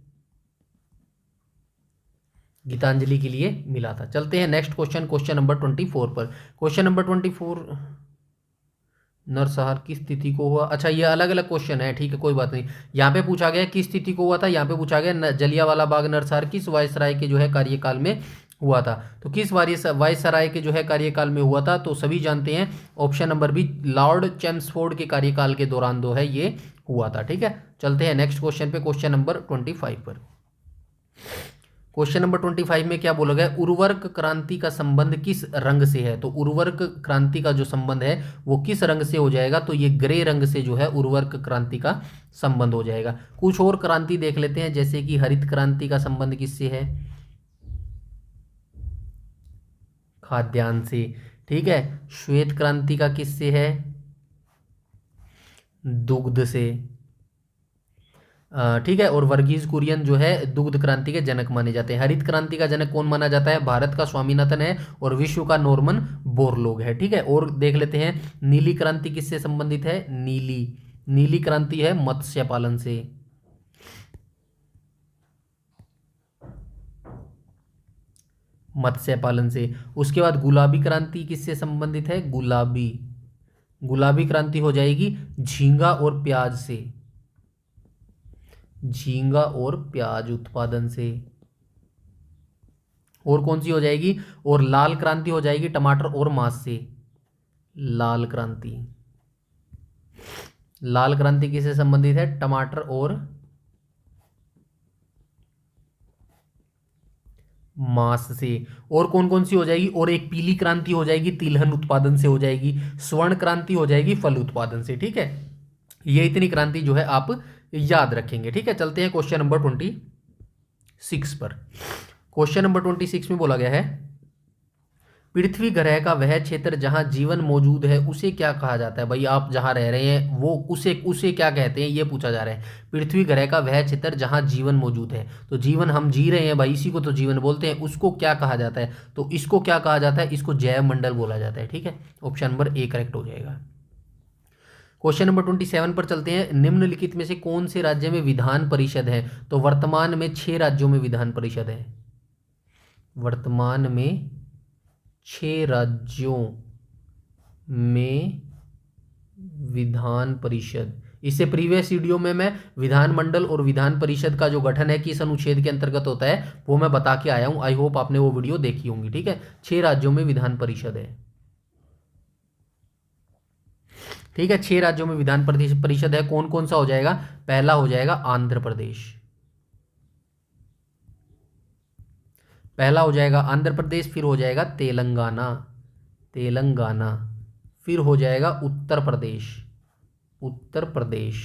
गीतांजलि के लिए मिला था। चलते हैं नेक्स्ट क्वेश्चन, क्वेश्चन नंबर 24 पर। क्वेश्चन नंबर 24, नरसंहार किस तिथि को हुआ? अच्छा, ये अलग अलग क्वेश्चन है, ठीक है, कोई बात नहीं। यहाँ पे पूछा गया किस तिथि को हुआ था, यहाँ पे पूछा गया जलियांवाला बाग नरसंहार किस वायसराय के जो है कार्यकाल में हुआ था। तो किस वायसराय के जो है कार्यकाल में हुआ था? तो सभी जानते हैं option number B, Lord Chelmsford के कार्यकाल के दौरान जो है ये हुआ था, ठीक है। चलते हैं नेक्स्ट क्वेश्चन पे, क्वेश्चन नंबर 25 पर। क्वेश्चन नंबर 25 में क्या बोला गया? उर्वरक क्रांति का संबंध किस रंग से है? तो उर्वरक क्रांति का जो संबंध है वो किस रंग से हो जाएगा? तो ये ग्रे रंग से जो है उर्वरक क्रांति का संबंध हो जाएगा। कुछ और क्रांति देख लेते हैं, जैसे कि हरित क्रांति का संबंध किससे है? खाद्यान्न से, ठीक है। श्वेत क्रांति का किससे है? दुग्ध से, ठीक है। और वर्गीज कुरियन जो है दुग्ध क्रांति के जनक माने जाते हैं। हरित क्रांति का जनक कौन माना जाता है? भारत का स्वामीनाथन है और विश्व का नॉर्मन बोरलॉग है, ठीक है। और देख लेते हैं नीली क्रांति किससे संबंधित है? नीली क्रांति है मत्स्य पालन से। मत्स्य पालन से। उसके बाद गुलाबी क्रांति किससे संबंधित है? गुलाबी क्रांति हो जाएगी झींगा और प्याज से, झींगा और प्याज उत्पादन से। और कौन सी हो जाएगी? और लाल क्रांति हो जाएगी टमाटर और मांस से। लाल क्रांति किससे संबंधित है? टमाटर और मांस से। और कौन कौन सी हो जाएगी? और एक पीली क्रांति हो जाएगी तिलहन उत्पादन से हो जाएगी। स्वर्ण क्रांति हो जाएगी फल उत्पादन से, ठीक है। ये इतनी क्रांति जो है आप याद रखेंगे। ठीक है, चलते हैं क्वेश्चन नंबर 26 पर। क्वेश्चन नंबर 26 में बोला गया है, पृथ्वी ग्रह का वह क्षेत्र जहां जीवन मौजूद है उसे क्या कहा जाता है। भाई आप जहां रह रहे हैं वो उसे उसे क्या कहते हैं, ये पूछा जा रहा है। पृथ्वी ग्रह का वह क्षेत्र जहां जीवन मौजूद है, तो जीवन हम जी रहे हैं भाई, इसी को तो जीवन बोलते हैं, उसको क्या कहा जाता है, तो इसको क्या कहा जाता है, इसको जैव मंडल बोला जाता है। ठीक है, ऑप्शन नंबर ए करेक्ट हो जाएगा। क्वेश्चन नंबर 27 पर चलते हैं, निम्नलिखित में से कौन से राज्य में विधान परिषद है। तो वर्तमान में 6 राज्यों में विधान परिषद है। वर्तमान में 6 राज्यों में विधान परिषद। इससे प्रीवियस वीडियो में मैं विधानमंडल और विधान परिषद का जो गठन है किस अनुच्छेद के अंतर्गत होता है वो मैं बता के आया हूं। आई होप आपने वो वीडियो देखी होंगी। ठीक है, 6 राज्यों में विधान परिषद है। ठीक है, 6 राज्यों में विधान परिषद है। कौन कौन सा हो जाएगा, पहला हो जाएगा आंध्र प्रदेश, पहला हो जाएगा आंध्र प्रदेश, फिर हो जाएगा तेलंगाना, तेलंगाना, फिर हो जाएगा उत्तर प्रदेश, उत्तर प्रदेश।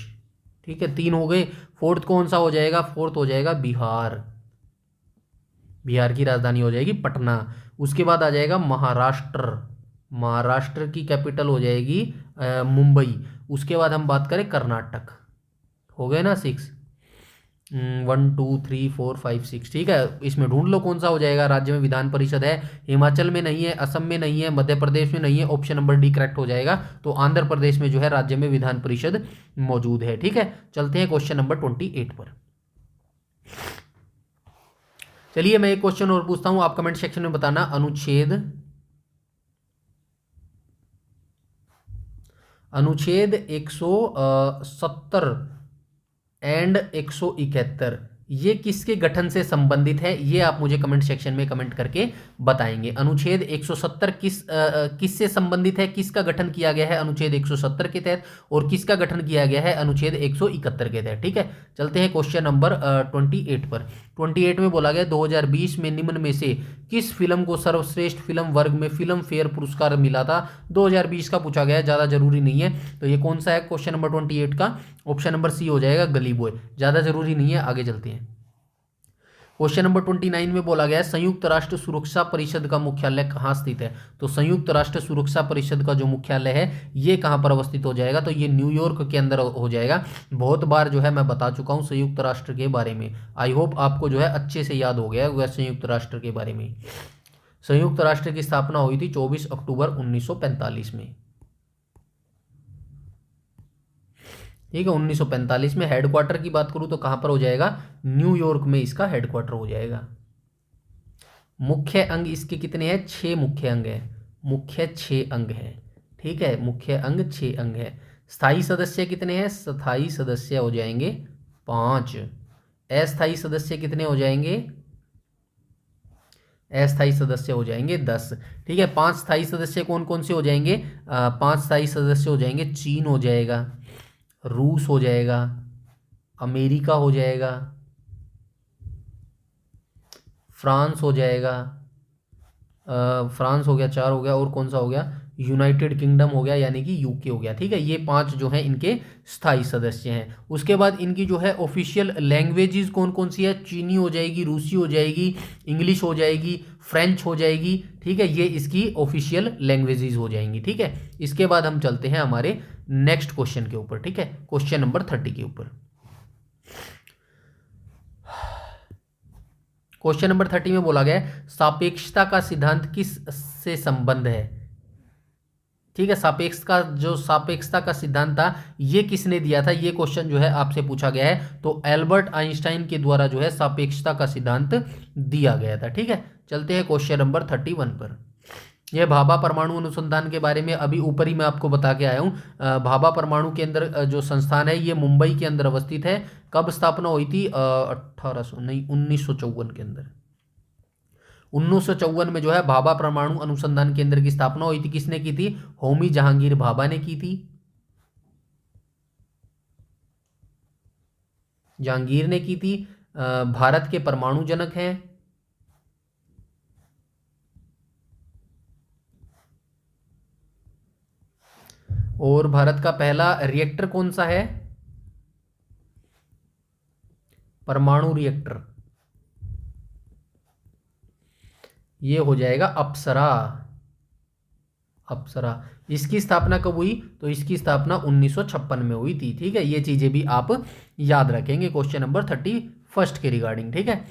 ठीक है, 3 हो गए। फोर्थ कौन सा हो जाएगा, फोर्थ हो जाएगा बिहार, बिहार की राजधानी हो जाएगी पटना। उसके बाद आ जाएगा महाराष्ट्र, महाराष्ट्र की कैपिटल हो जाएगी मुंबई। उसके बाद हम बात करें कर्नाटक, हो गए ना 6, 1 2 3 4 5 6। ठीक है, इसमें ढूंढ लो कौन सा हो जाएगा राज्य में विधान परिषद है। हिमाचल में नहीं है, असम में नहीं है, मध्य प्रदेश में नहीं है, ऑप्शन नंबर डी करेक्ट हो जाएगा। तो आंध्र प्रदेश में जो है राज्य में विधान परिषद मौजूद है। ठीक है, चलते हैं क्वेश्चन नंबर 28 पर। चलिए मैं एक क्वेश्चन और पूछता हूं, आप कमेंट सेक्शन में बताना। अनुच्छेद 170 एंड 171 ये किसके गठन से संबंधित है, ये आप मुझे कमेंट सेक्शन में कमेंट करके बताएंगे। अनुच्छेद 170 किस से संबंधित है, किसका गठन किया गया है अनुच्छेद 170 के तहत, और किसका गठन किया गया है अनुच्छेद 171 के तहत। ठीक है, चलते हैं क्वेश्चन नंबर 28 पर। 28 में बोला गया 2020 में निम्न में से किस फिल्म को सर्वश्रेष्ठ फिल्म वर्ग में फिल्म फेयर पुरस्कार मिला था। 2020 का पूछा गया है, ज़्यादा जरूरी नहीं है। तो ये कौन सा है क्वेश्चन नंबर 28 का, ऑप्शन नंबर सी हो जाएगा गली बॉय, ज़्यादा जरूरी नहीं है। आगे चलते हैं। क्वेश्चन नंबर 29 में बोला गया है संयुक्त राष्ट्र सुरक्षा परिषद का मुख्यालय कहाँ स्थित है। तो संयुक्त राष्ट्र सुरक्षा परिषद का जो मुख्यालय है ये कहाँ पर अवस्थित हो जाएगा, तो ये न्यूयॉर्क के अंदर हो जाएगा। बहुत बार जो है मैं बता चुका हूँ संयुक्त राष्ट्र के बारे में, आई होप आपको जो है अच्छे से याद हो गया है संयुक्त राष्ट्र के बारे में। संयुक्त राष्ट्र की स्थापना हुई थी 24 अक्टूबर 1945 में। ठीक है, 1945 में। हेडक्वार्टर की बात करूं तो कहां पर हो जाएगा, न्यूयॉर्क में इसका हेडक्वार्टर हो जाएगा। मुख्य अंग इसके कितने हैं, 6 मुख्य अंग हैं, मुख्य 6 अंग हैं। ठीक है, मुख्य अंग 6 अंग है। स्थायी सदस्य कितने हैं, स्थायी सदस्य हो जाएंगे 5। अस्थायी सदस्य कितने हो जाएंगे, अस्थायी सदस्य हो जाएंगे 10। ठीक है, 5 स्थायी सदस्य कौन कौन से हो जाएंगे, 5 स्थायी सदस्य हो जाएंगे, चीन हो जाएगा, रूस हो जाएगा, अमेरिका हो जाएगा, फ्रांस हो जाएगा, फ्रांस हो गया, 4 हो गया, और कौन सा हो गया, यूनाइटेड किंगडम हो गया यानी कि यूके हो गया। ठीक है, ये 5 जो हैं इनके स्थायी सदस्य हैं। उसके बाद इनकी जो है ऑफिशियल लैंग्वेजेस कौन कौन सी है, चीनी हो जाएगी, रूसी हो जाएगी, इंग्लिश हो जाएगी, फ्रेंच हो जाएगी। ठीक है, ये इसकी ऑफिशियल लैंग्वेजेस हो जाएंगी। ठीक है, इसके बाद हम चलते हैं हमारे नेक्स्ट क्वेश्चन के ऊपर। ठीक है, क्वेश्चन नंबर 30 के ऊपर। क्वेश्चन नंबर 30 में बोला गया है सापेक्षता का सिद्धांत किस से संबंध है। ठीक है, सापेक्षता का सिद्धांत था ये किसने दिया था, ये क्वेश्चन जो है आपसे पूछा गया है। तो एल्बर्ट आइंस्टाइन के द्वारा जो है सापेक्षता का सिद्धांत दिया गया था। ठीक है, चलते हैं क्वेश्चन नंबर 31 पर। यह भाभा परमाणु अनुसंधान के बारे में अभी ऊपर ही मैं आपको बता के आया हूँ। भाभा परमाणु के अंदर जो संस्थान है ये मुंबई के अंदर अवस्थित है। कब स्थापना हुई थी, 1800 नहीं 1954 के अंदर। 1954 में जो है भाभा परमाणु अनुसंधान केंद्र की स्थापना हुई थी। किसने की थी, होमी जहांगीर भाभा ने की थी, जहांगीर ने की थी। भारत के परमाणु जनक हैं। और भारत का पहला रिएक्टर कौन सा है, परमाणु रिएक्टर, ये हो जाएगा अप्सरा। अप्सरा, इसकी स्थापना कब हुई? तो इसकी स्थापना 1956 में हुई थी। ठीक है, ये चीजें भी आप याद रखेंगे क्वेश्चन नंबर 31 के रिगार्डिंग। ठीक है,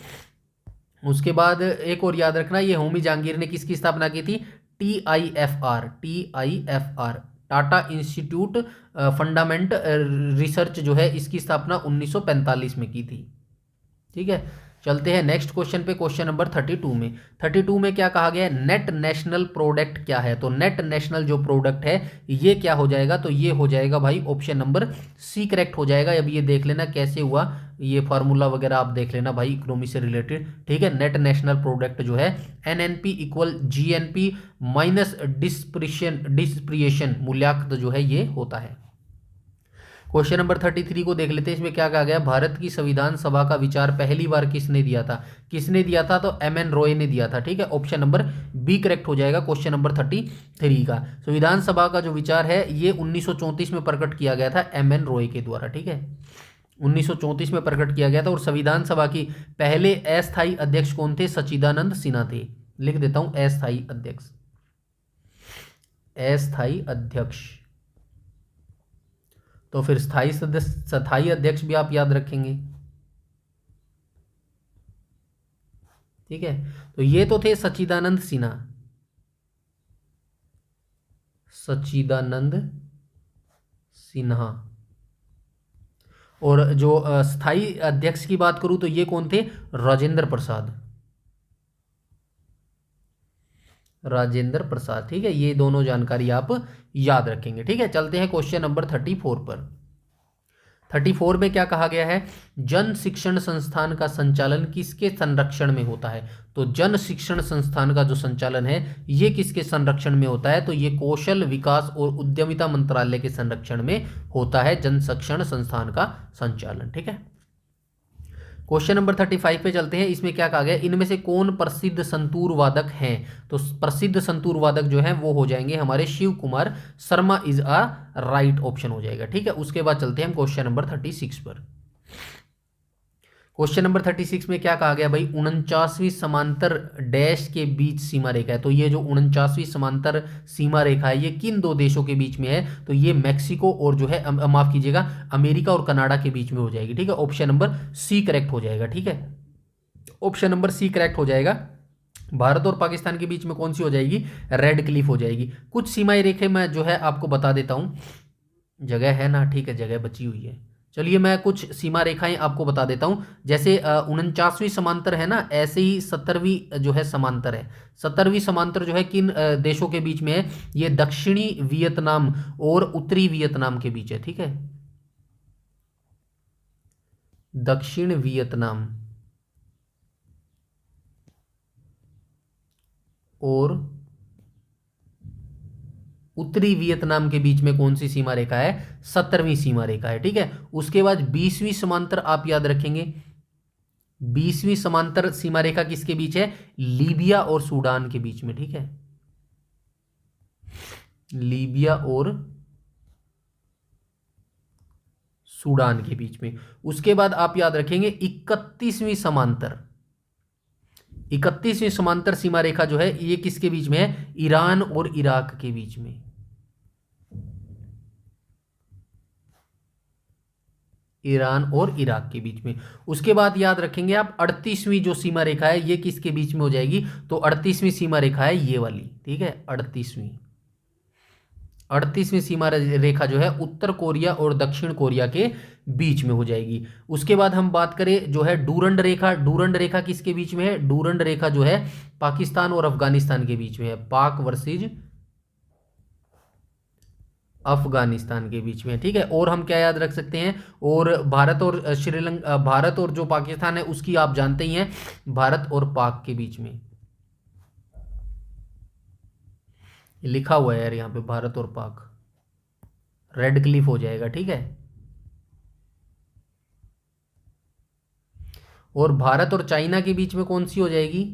उसके बाद एक और याद रखना, ये होमी जहांगीर ने किसकी स्थापना की थी? TIFR, TIFR, Tata institute fundament research जो है, इसकी स्थापना 1945 में की थी। ठीक है, चलते हैं नेक्स्ट क्वेश्चन पे, क्वेश्चन नंबर 32 में। 32 में क्या कहा गया है? नेट नेशनल प्रोडक्ट क्या है? तो नेट नेशनल जो प्रोडक्ट है ये क्या हो जाएगा? तो ये हो जाएगा भाई ऑप्शन नंबर सी करेक्ट हो जाएगा। अब ये देख लेना कैसे हुआ, ये फार्मूला वगैरह आप देख लेना भाई इकोनॉमी से रिलेटेड। ठीक है, नेट नेशनल प्रोडक्ट जो है NNP इक्वल GNP माइनस डिस्प्रिएशन मूल्यांकन जो है ये होता है। क्वेश्चन नंबर 33 को देख लेते हैं, इसमें क्या कहा गया? भारत की संविधान सभा का विचार पहली बार किसने दिया था? किसने दिया था? तो MN रॉय ने दिया था। ठीक है, ऑप्शन नंबर बी करेक्ट हो जाएगा क्वेश्चन नंबर 33 का। संविधान सभा का जो विचार है ये 1934 में प्रकट किया गया था MN रॉय के द्वारा। ठीक है, 1934 में प्रकट किया गया था। और संविधान सभा की पहले अस्थायी अध्यक्ष कौन थे? सच्चिदानंद सिन्हा थे। लिख देता हूं अस्थायी अध्यक्ष, अस्थायी अध्यक्ष। तो फिर स्थायी अध्यक्ष भी आप याद रखेंगे। ठीक है, तो ये तो थे सच्चिदानंद सिन्हा, सच्चिदानंद सिन्हा। और जो स्थायी अध्यक्ष की बात करूं तो ये कौन थे? राजेंद्र प्रसाद, राजेंद्र प्रसाद। ठीक है, ये दोनों जानकारी आप याद रखेंगे। ठीक है, चलते हैं क्वेश्चन नंबर 34 पर। 34 में क्या कहा गया है? जन शिक्षण संस्थान का संचालन किसके संरक्षण में होता है? तो जन शिक्षण संस्थान का जो संचालन है ये किसके संरक्षण में होता है? तो ये कौशल विकास और उद्यमिता मंत्रालय के संरक्षण में होता है जन शिक्षण संस्थान का संचालन। ठीक है, क्वेश्चन नंबर 35 पे चलते हैं। इसमें क्या कहा गया? इनमें से कौन प्रसिद्ध संतूर वादक हैं? तो प्रसिद्ध संतूर वादक जो हैं वो हो जाएंगे हमारे Shiv Kumar Sharma, is a right option हो जाएगा। ठीक है, उसके बाद चलते हैं हम क्वेश्चन नंबर 36 पर। क्वेश्चन नंबर 36 में क्या कहा गया भाई? 49वीं समांतर डैश के बीच सीमा रेखा है। तो ये जो 49वीं समांतर सीमा रेखा है ये किन दो देशों के बीच में है? तो ये मैक्सिको और जो है माफ कीजिएगा अमेरिका और कनाडा के बीच में हो जाएगी। ठीक है, ऑप्शन नंबर सी करेक्ट हो जाएगा। ठीक है, ऑप्शन नंबर सी करेक्ट हो जाएगा। भारत और पाकिस्तान के बीच में कौन सी हो जाएगी? रेड क्लिफ हो जाएगी। कुछ सीमाएं रेखे मैं जो है आपको बता देता हूं, जगह है ना? ठीक है, जगह बची हुई है। चलिए मैं कुछ सीमा रेखाएं आपको बता देता हूं। जैसे 49वीं समांतर है ना, ऐसे ही 70वीं जो है समांतर है। 70वीं समांतर जो है किन देशों के बीच में है? ये दक्षिणी वियतनाम और उत्तरी वियतनाम के बीच है। ठीक है, दक्षिण वियतनाम और उत्तरी वियतनाम के बीच में कौन सी सीमा रेखा है? 70वीं सीमा रेखा है। ठीक है, उसके बाद 20वीं समांतर आप याद रखेंगे। 20वीं समांतर सीमा रेखा किसके बीच है? लीबिया और सूडान के बीच में। ठीक है, लीबिया और सूडान के बीच में। उसके बाद आप याद रखेंगे 31वीं समांतर, 31वीं समांतर सीमा रेखा जो है ये किसके बीच में है? ईरान और इराक के बीच में। ईरान और इराक के बीच में। उसके बाद याद रखेंगे आप 38वीं जो सीमा रेखा है ये किसके बीच में हो जाएगी? तो 38वीं सीमा रेखा है ये वाली। ठीक है, 38वीं सीमा रेखा जो है उत्तर कोरिया और दक्षिण कोरिया के बीच में हो जाएगी। उसके बाद हम बात करें जो है डूरंड रेखा, डूरंड रेखा किसके बीच में है? डूरंड रेखा जो है पाकिस्तान और अफगानिस्तान के बीच में है। पाक वर्सेज अफगानिस्तान के बीच में। ठीक है, और हम क्या याद रख सकते हैं? और भारत और श्रीलंका, भारत और जो पाकिस्तान है उसकी आप जानते ही हैं, भारत और पाक के बीच में लिखा हुआ है यार यहाँ पे भारत और पाक, रेड क्लिफ हो जाएगा। ठीक है, और भारत और चाइना के बीच में कौन सी हो जाएगी?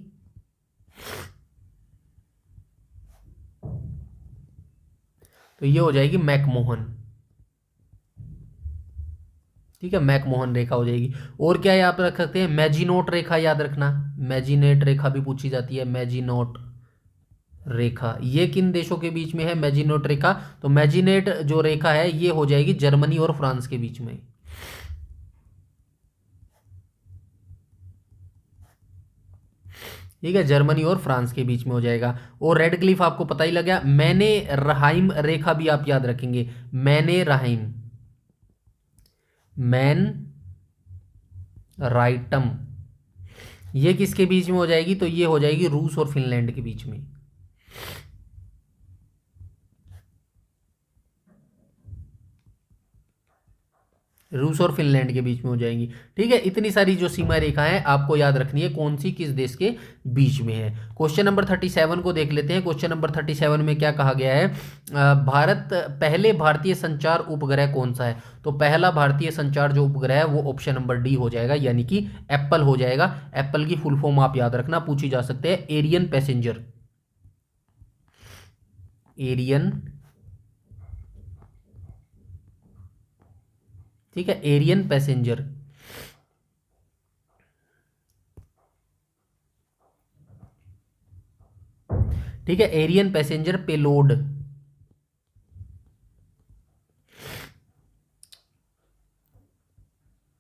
तो ये हो जाएगी मैकमोहन। ठीक है, मैकमोहन रेखा हो जाएगी। और क्या आप रख सकते हैं, मैजिनोट रेखा, याद रखना, मैजिनेट रेखा भी पूछी जाती है, मैजिनोट रेखा, ये किन देशों के बीच में है मैजिनोट रेखा? तो मैजिनेट जो रेखा है ये हो जाएगी जर्मनी और फ्रांस के बीच में। ठीक है, जर्मनी और फ्रांस के बीच में हो जाएगा। और रेड क्लिफ आपको पता ही लग गया। मैंने रहाइम रेखा भी आप याद रखेंगे, मैंने रहाइम, मैन राइटम, ये किसके बीच में हो जाएगी? तो ये हो जाएगी रूस और फिनलैंड के बीच में। रूस और फिनलैंड के बीच में हो जाएंगी। ठीक है, इतनी सारी जो सीमा रेखाएं आपको याद रखनी है, कौन सी किस देश के बीच में है। क्वेश्चन नंबर 37 को देख लेते हैं। क्वेश्चन नंबर 37 में क्या कहा गया है? भारत पहले भारतीय संचार उपग्रह कौन सा है? तो पहला भारतीय संचार जो उपग्रह है वो ऑप्शन नंबर डी हो जाएगा, यानी कि एप्पल हो जाएगा। एप्पल की फुल फॉर्म आप याद रखना, पूछी जा सकते हैं, एरियन पैसेंजर, एरियन, ठीक है, एरियन पैसेंजर। ठीक है, एरियन पैसेंजर पेलोड,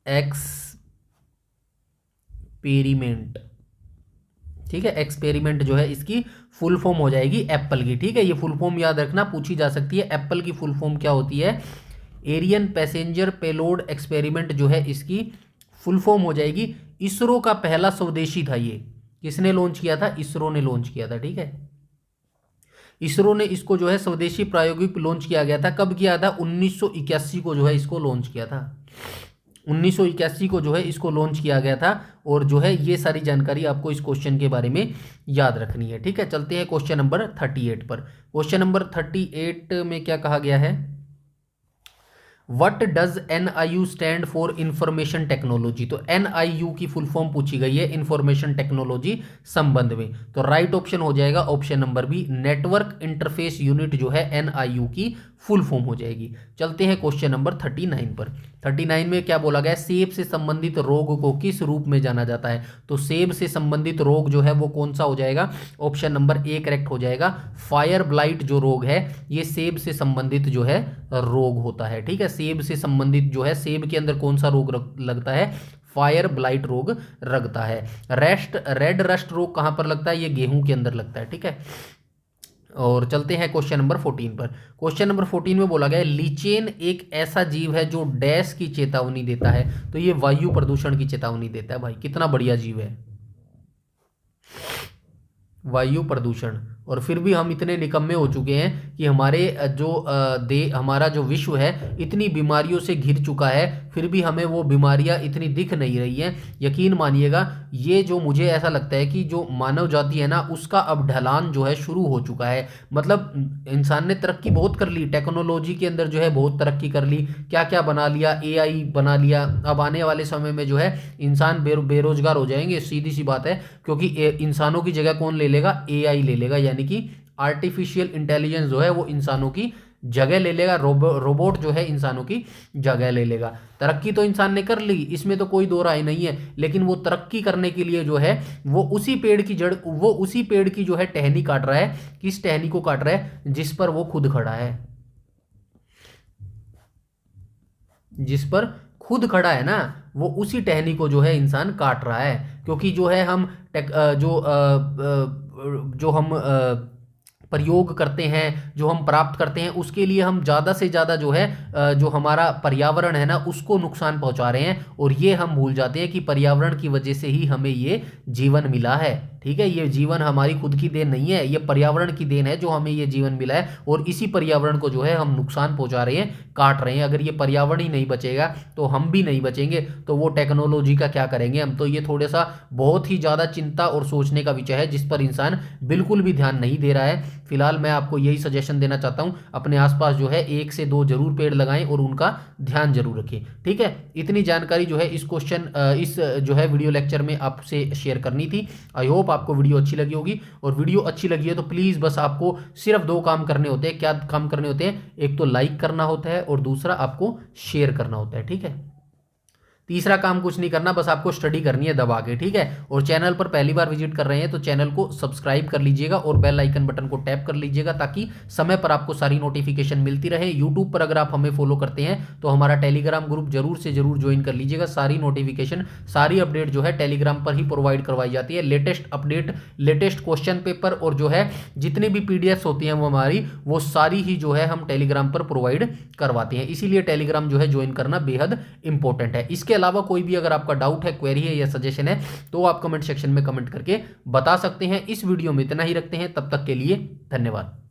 एक्सपेरिमेंट। ठीक है, एक्सपेरिमेंट जो है इसकी फुल फॉर्म हो जाएगी एप्पल की। ठीक है, ये फुल फॉर्म याद रखना, पूछी जा सकती है। एप्पल की फुल फॉर्म क्या होती है? एरियन पैसेंजर पेलोड एक्सपेरिमेंट जो है इसकी फुल फॉर्म हो जाएगी। इसरो का पहला स्वदेशी था ये, किसने लॉन्च किया था? इसरो ने लॉन्च किया था। ठीक है, इसरो ने इसको जो है स्वदेशी प्रायोगिक लॉन्च किया गया था। कब किया था? 1981 को जो है इसको लॉन्च किया था। 1981 को जो है इसको लॉन्च किया गया था। और जो है ये सारी जानकारी आपको इस क्वेश्चन के बारे में याद रखनी है। ठीक है, चलते हैं क्वेश्चन नंबर 38 पर। क्वेश्चन नंबर 38 में क्या कहा गया है? What does NIU stand for information technology? तो NIU की फुल फॉर्म पूछी गई है इंफॉर्मेशन टेक्नोलॉजी संबंध में। तो राइट ऑप्शन हो जाएगा option number B, network interface unit जो है NIU की फुल फॉर्म हो जाएगी। चलते हैं क्वेश्चन नंबर 39 पर। 39 में क्या बोला गया? सेब से संबंधित रोग को किस रूप में जाना जाता है? तो सेब से संबंधित रोग जो है वो कौन सा हो जाएगा? ऑप्शन नंबर ए करेक्ट हो जाएगा। फायर ब्लाइट जो रोग है ये सेब से संबंधित जो है रोग होता है। ठीक है, सेब से संबंधित जो है, सेब के अंदर कौन सा रोग लगता है? फायर ब्लाइट रोग लगता है। रेड रस्ट रोग कहां पर लगता है? ये गेहूं के अंदर लगता है। ठीक है, और चलते हैं क्वेश्चन नंबर 14 पर। क्वेश्चन नंबर 14 में बोला गया है लीचेन एक ऐसा जीव है जो डैश की चेतावनी देता है। तो ये वायु प्रदूषण की चेतावनी देता है। भाई कितना बढ़िया जीव है वायु प्रदूषण। और फिर भी हम इतने निकम्मे हो चुके हैं कि हमारे हमारा जो विश्व है इतनी बीमारियों से घिर चुका है, फिर भी हमें वो बीमारियां इतनी दिख नहीं रही हैं। यकीन मानिएगा, ये जो मुझे ऐसा लगता है कि जो मानव जाति है ना उसका अब ढलान जो है शुरू हो चुका है। मतलब इंसान ने तरक्की बहुत कर ली, टेक्नोलॉजी के अंदर जो है बहुत तरक्की कर ली, क्या क्या बना लिया, AI बना लिया। अब आने वाले समय में जो है इंसान बेरोजगार हो जाएंगे, सीधी सी बात है, क्योंकि इंसानों की जगह कौन ले लेगा? AI ले लेगा, यानी कि आर्टिफिशियल इंटेलिजेंस जो है वो इंसानों की जगह ले लेगा। रोबोट जो है इंसानों की जगह ले लेगा। तरक्की तो इंसान ने कर ली, इसमें तो कोई दो राय नहीं है, लेकिन वो तरक्की करने के लिए जो है वो उसी पेड़ की जड़, वो उसी पेड़ की जो है टहनी काट रहा है। किस टहनी को काट रहा है? जिस पर वो खुद खड़ा है, जिस पर खुद खड़ा है ना, वो उसी टहनी को जो है इंसान काट रहा है। क्योंकि जो है हम जो हम प्रयोग करते हैं, जो हम प्राप्त करते हैं, उसके लिए हम ज़्यादा से ज़्यादा जो है जो हमारा पर्यावरण है ना उसको नुकसान पहुंचा रहे हैं। और ये हम भूल जाते हैं कि पर्यावरण की वजह से ही हमें ये जीवन मिला है। ठीक है, ये जीवन हमारी खुद की देन नहीं है, ये पर्यावरण की देन है जो हमें ये जीवन मिला है। और इसी पर्यावरण को जो है हम नुकसान पहुंचा रहे हैं, काट रहे हैं। अगर ये पर्यावरण ही नहीं बचेगा तो हम भी नहीं बचेंगे, तो वो टेक्नोलॉजी का क्या करेंगे हम? तो ये थोड़ा सा बहुत ही ज़्यादा चिंता और सोचने का विषय है, जिस पर इंसान बिल्कुल भी ध्यान नहीं दे रहा है। फिलहाल मैं आपको यही सजेशन देना चाहता हूँ, अपने आसपास जो है 1 से 2 जरूर पेड़ लगाएं और उनका ध्यान जरूर रखें। ठीक है, इतनी जानकारी जो है इस जो है वीडियो लेक्चर में आपसे शेयर करनी थी। आई होप आपको वीडियो अच्छी लगी होगी। और वीडियो अच्छी लगी है तो प्लीज़ बस आपको सिर्फ 2 काम करने होते हैं। क्या काम करने होते हैं? एक तो लाइक करना होता है और दूसरा आपको शेयर करना होता है। ठीक है। तीसरा काम कुछ नहीं करना, बस आपको स्टडी करनी है दबा के, ठीक है। और चैनल पर पहली बार विजिट कर रहे हैं तो चैनल को सब्सक्राइब कर लीजिएगा और बेल आइकन बटन को टैप कर लीजिएगा ताकि समय पर आपको सारी नोटिफिकेशन मिलती रहे। यूट्यूब पर अगर आप हमें फॉलो करते हैं तो हमारा टेलीग्राम ग्रुप जरूर से जरूर ज्वाइन कर लीजिएगा। सारी नोटिफिकेशन, सारी अपडेट जो है टेलीग्राम पर ही प्रोवाइड करवाई जाती है। Latest update, latest question paper और जो है जितनी भी पीडीएफ्स होती हैं वो हमारी, वो सारी ही जो है हम टेलीग्राम पर प्रोवाइड करवाते हैं। इसीलिए टेलीग्राम जो है ज्वाइन करना बेहद इंपॉर्टेंट है। इसके अलावा कोई भी अगर आपका डाउट है, क्वेरी है या सजेशन है तो आप कमेंट सेक्शन में कमेंट करके बता सकते हैं। इस वीडियो में इतना ही रखते हैं, तब तक के लिए धन्यवाद।